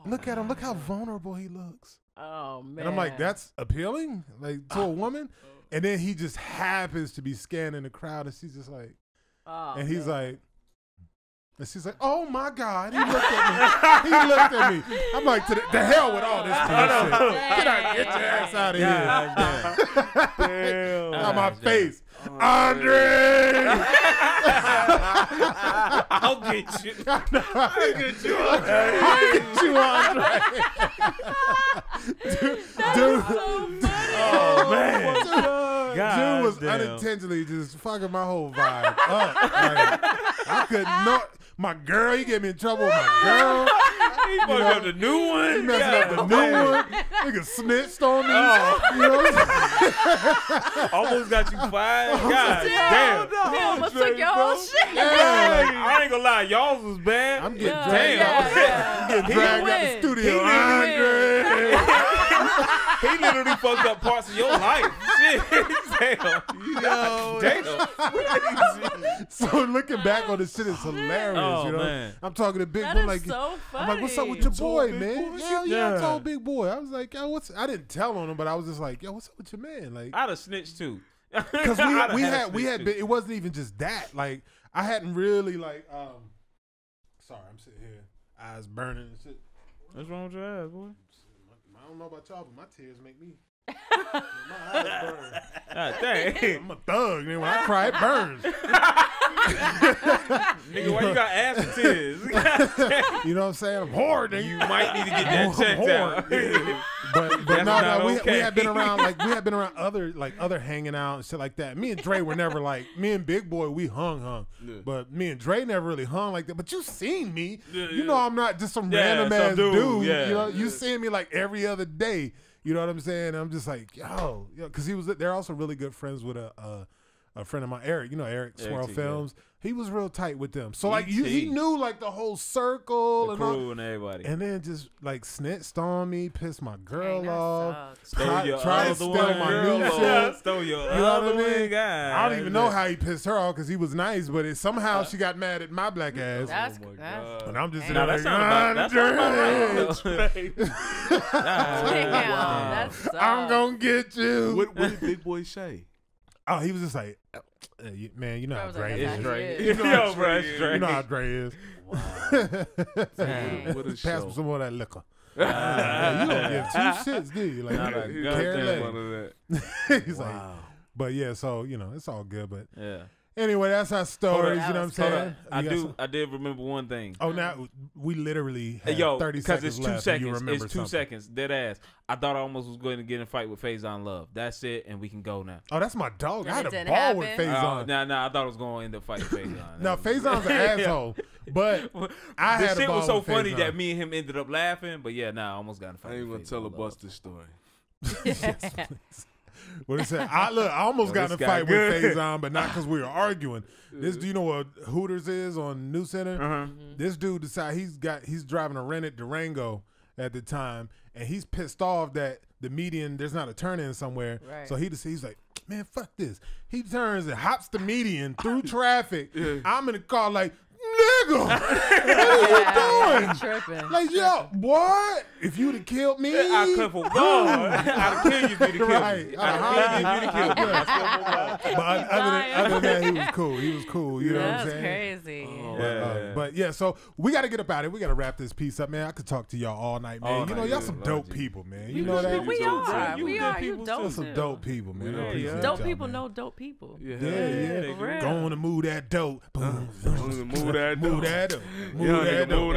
Look at him. Look how vulnerable he looks. Oh, man. And I'm like, that's appealing? Like, to a woman? And then he just happens to be scanning the crowd, and she's just like, and he's like, and she's like, oh my God, he looked at me. He looked at me. I'm like, to the hell with all this shit. Get your ass out of here. Damn. On my face. Andre! I'll get you. I'll get you, Andre. Dude. So funny. Oh, man. Dude was damn. unintentionally just fucking my whole vibe up. Like, I could not. My girl, he get me in trouble with my girl. He fucked up the new one. He messing up the new one. Nigga snitched on me. Almost got you fired. God damn. He almost took your whole shit. Yeah. I ain't gonna lie, y'all's was bad. I'm getting dragged out. I'm getting dragged out the studio. Andre. He literally fucked up parts of your life. Shit. Damn. So looking back on this shit is hilarious. Man. I'm talking to Big That Boy is like, so funny. I'm like, what's up with your boy, man? Boy? Yeah, I told Big Boy. I was like, yo, I didn't tell on him, but I was just like, yo, what's up with your man? Like, I'd have snitched too. because we had been. It wasn't even just that. Like I hadn't really like. Sorry, I'm sitting here, eyes burning and shit. What's wrong with your eyes, boy? I don't know about y'all, but my tears make me. My eyes burn. God dang. I'm a thug, man. When I cry, it burns. Nigga, why you got acid tears? You know what I'm saying? I'm hard, nigga. You might need to get that checked out. But no, we had been around other hanging out and shit like that. Me and Dre were never like, me and Big Boy, we hung. Yeah. But me and Dre never really hung like that. But you seen me. Yeah, you know I'm not just some random ass dude. Yeah, you know, you seen me like every other day. You know what I'm saying? I'm just like, yo, because they're also really good friends with a friend of mine, Eric. You know Eric, Swirl Films. Yeah. He was real tight with them. So like he knew like the whole circle, the crew and everybody. And then just like snitched on me, pissed my girl off, tried to steal my new shit. Stole your you know what I mean? Guy. I don't even know how he pissed her off because he was nice, but somehow she got mad at my black ass. That's good. And I'm just that's not I'm gonna get you. What did Big Boy say? Oh, he was just like, man, you know how Dre is. You know how Dre is. Wow. What a Pass show. him some more of that liquor. You don't give two shits, do you? Like, He's like, but yeah, so, you know, it's all good. But anyway, that's our stories, you know what I'm saying? I did remember one thing. Oh, now we literally have 30 seconds it's 2 left. seconds. You remember it's 2 seconds. Dead ass. I thought I almost was going to get in a fight with Faison Love. That's it, and we can go now. Oh, that's my dog. I had a ball with Faison. Nah, I thought I was going to end up fighting Faison. No, Faison's an asshole. But I had a ball with Faison. The shit was so funny that me and him ended up laughing. But yeah, I almost got in a fight. I ain't going to tell a Buster story. Yes, please. What he said? I almost got in a fight with Faison, but not because we were arguing. This, do you know what Hooters is on New Center? This dude decided he's driving a rented Durango at the time, and he's pissed off that the median, there's not a turn in somewhere. Right. So he's like, man, fuck this. He turns and hops the median through traffic. I'm in the car like, nigga, what are you doing? Tripping. Like, yo, what? If you'd have killed me, I could for I'd have killed you if you'd have killed me. Right. I'd have killed you if you'd have killed me. But other than that, he was cool. He was cool. You know what I'm saying? That's crazy. But yeah, so we got to get up out of it. We got to wrap this piece up, man. I could talk to y'all all night, man. You know, y'all some dope people, man. You know that? We are. You dope. Some dope people, man. Dope people know dope people. Yeah. Going to move that dope. Boom. Move that dope. Move that dope.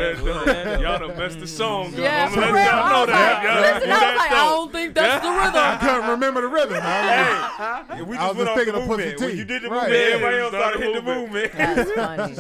Y'all done messed the song up. Yeah, I'm gonna let y'all know that. Listen, I was like, I don't think that's the rhythm. I couldn't remember the rhythm. We just went thinking off of the Pusha movement. T. When you did the movement, everybody else started hitting the movement. That's funny.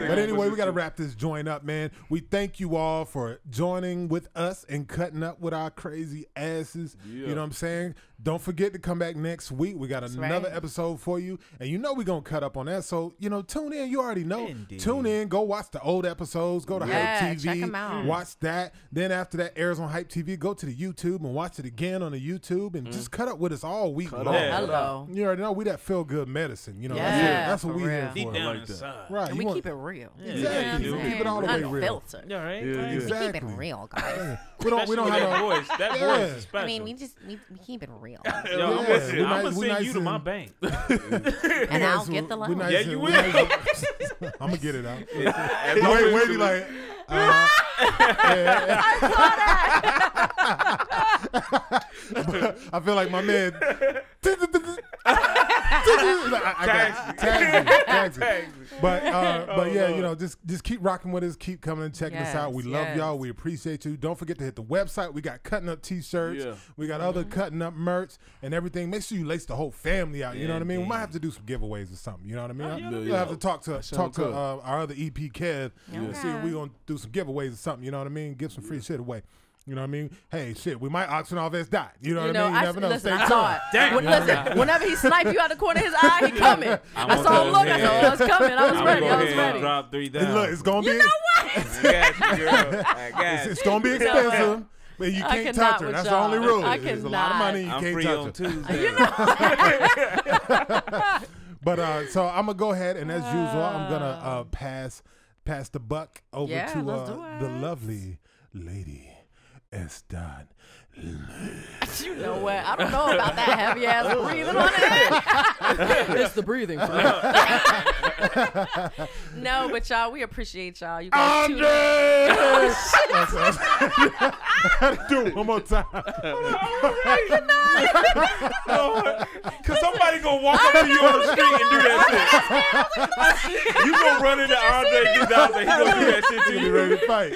But anyway, we got to wrap this joint up, man. We thank you all for joining with us and cutting up with our crazy asses. You know what I'm saying? Don't forget to come back next week. We got another episode for you. And you know we're going to cut up on that. So, you know, tune in. You already know. Indeed. Tune in. Go watch the old episodes. Go to Hype TV. Check them out. Watch that. Then after that airs on Hype TV, go to the YouTube and watch it again on the YouTube and just cut up with us all week long. Hello. You already know we that feel good medicine. You know, that's what we here for. Deep down like inside. Right. And we keep it real. Exactly. We keep it all the way real. Unfiltered. Yeah, right? Exactly. We keep it real, guys. We don't have that no voice. That voice is special. I mean, we keep it real. Yo, I'm gonna send you to my bank. And I'll get the loan. Yeah, you will. I'm gonna get it out. Wait, like. I I feel like my man. I got taxi. But yeah, you know, just keep rocking with us, keep coming and checking us out. We love y'all. We appreciate you. Don't forget to hit the website. We got Cuttin Up t-shirts. We got other Cuttin Up merch and everything. Make sure you lace the whole family out. You know what I mean? We might have to do some giveaways or something. You know what I mean? We'll have to talk to our other EP Kev. See if we're gonna do some giveaways or something. You know what I mean? Give some free shit away. You know what I mean? Hey, shit, we might auction off SDOT. You know what I mean? You never know. Listen, Stay I saw it. Damn. Listen, whenever he sniped you out the corner of his eye, he coming. I saw him look. I said, oh, it's coming. I was ready. I was ready. Drop 3,000. Look, it's gonna be. You know what? I got you, girl. I got you. It's gonna be expensive. But you can't touch her. That's the only rule. There's a lot of money. You I'm can't free touch on her. Tuesday. You know. But so I'm gonna go ahead and as usual, I'm gonna pass the buck over to the lovely lady SDOT You know what? I don't know about that heavy ass breathing on it. It's the breathing. No, but y'all, we appreciate y'all. You guys tune in. Do it one more time. Good night. Cause somebody gonna walk up to you on the street and do that shit. You gonna run into Andre 2000, he gonna do that shit to you. Ready to fight.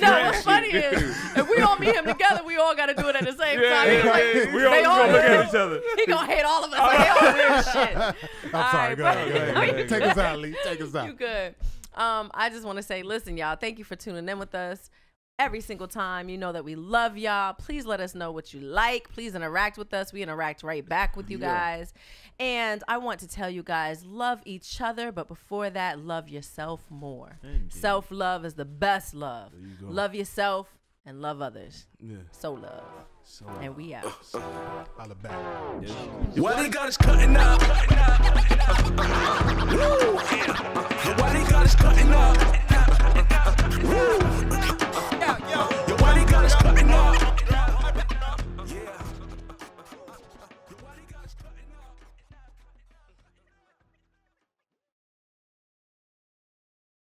No, what's funny is if we all meet him together, we all gotta do it at the same time. We all gonna look at each other. He gonna hate all of us. Like, they all weird shit. I'm sorry. Go ahead. Take us out, Lee. Take us out. You good. I just want to say, listen, y'all, thank you for tuning in with us every single time. You know that we love y'all. Please let us know what you like. Please interact with us. We interact right back with you guys. And I want to tell you guys, love each other, but before that, love yourself more. Self-love is the best love. Love yourself and love others. So love. And we out. Holla back. What they got is cutting up.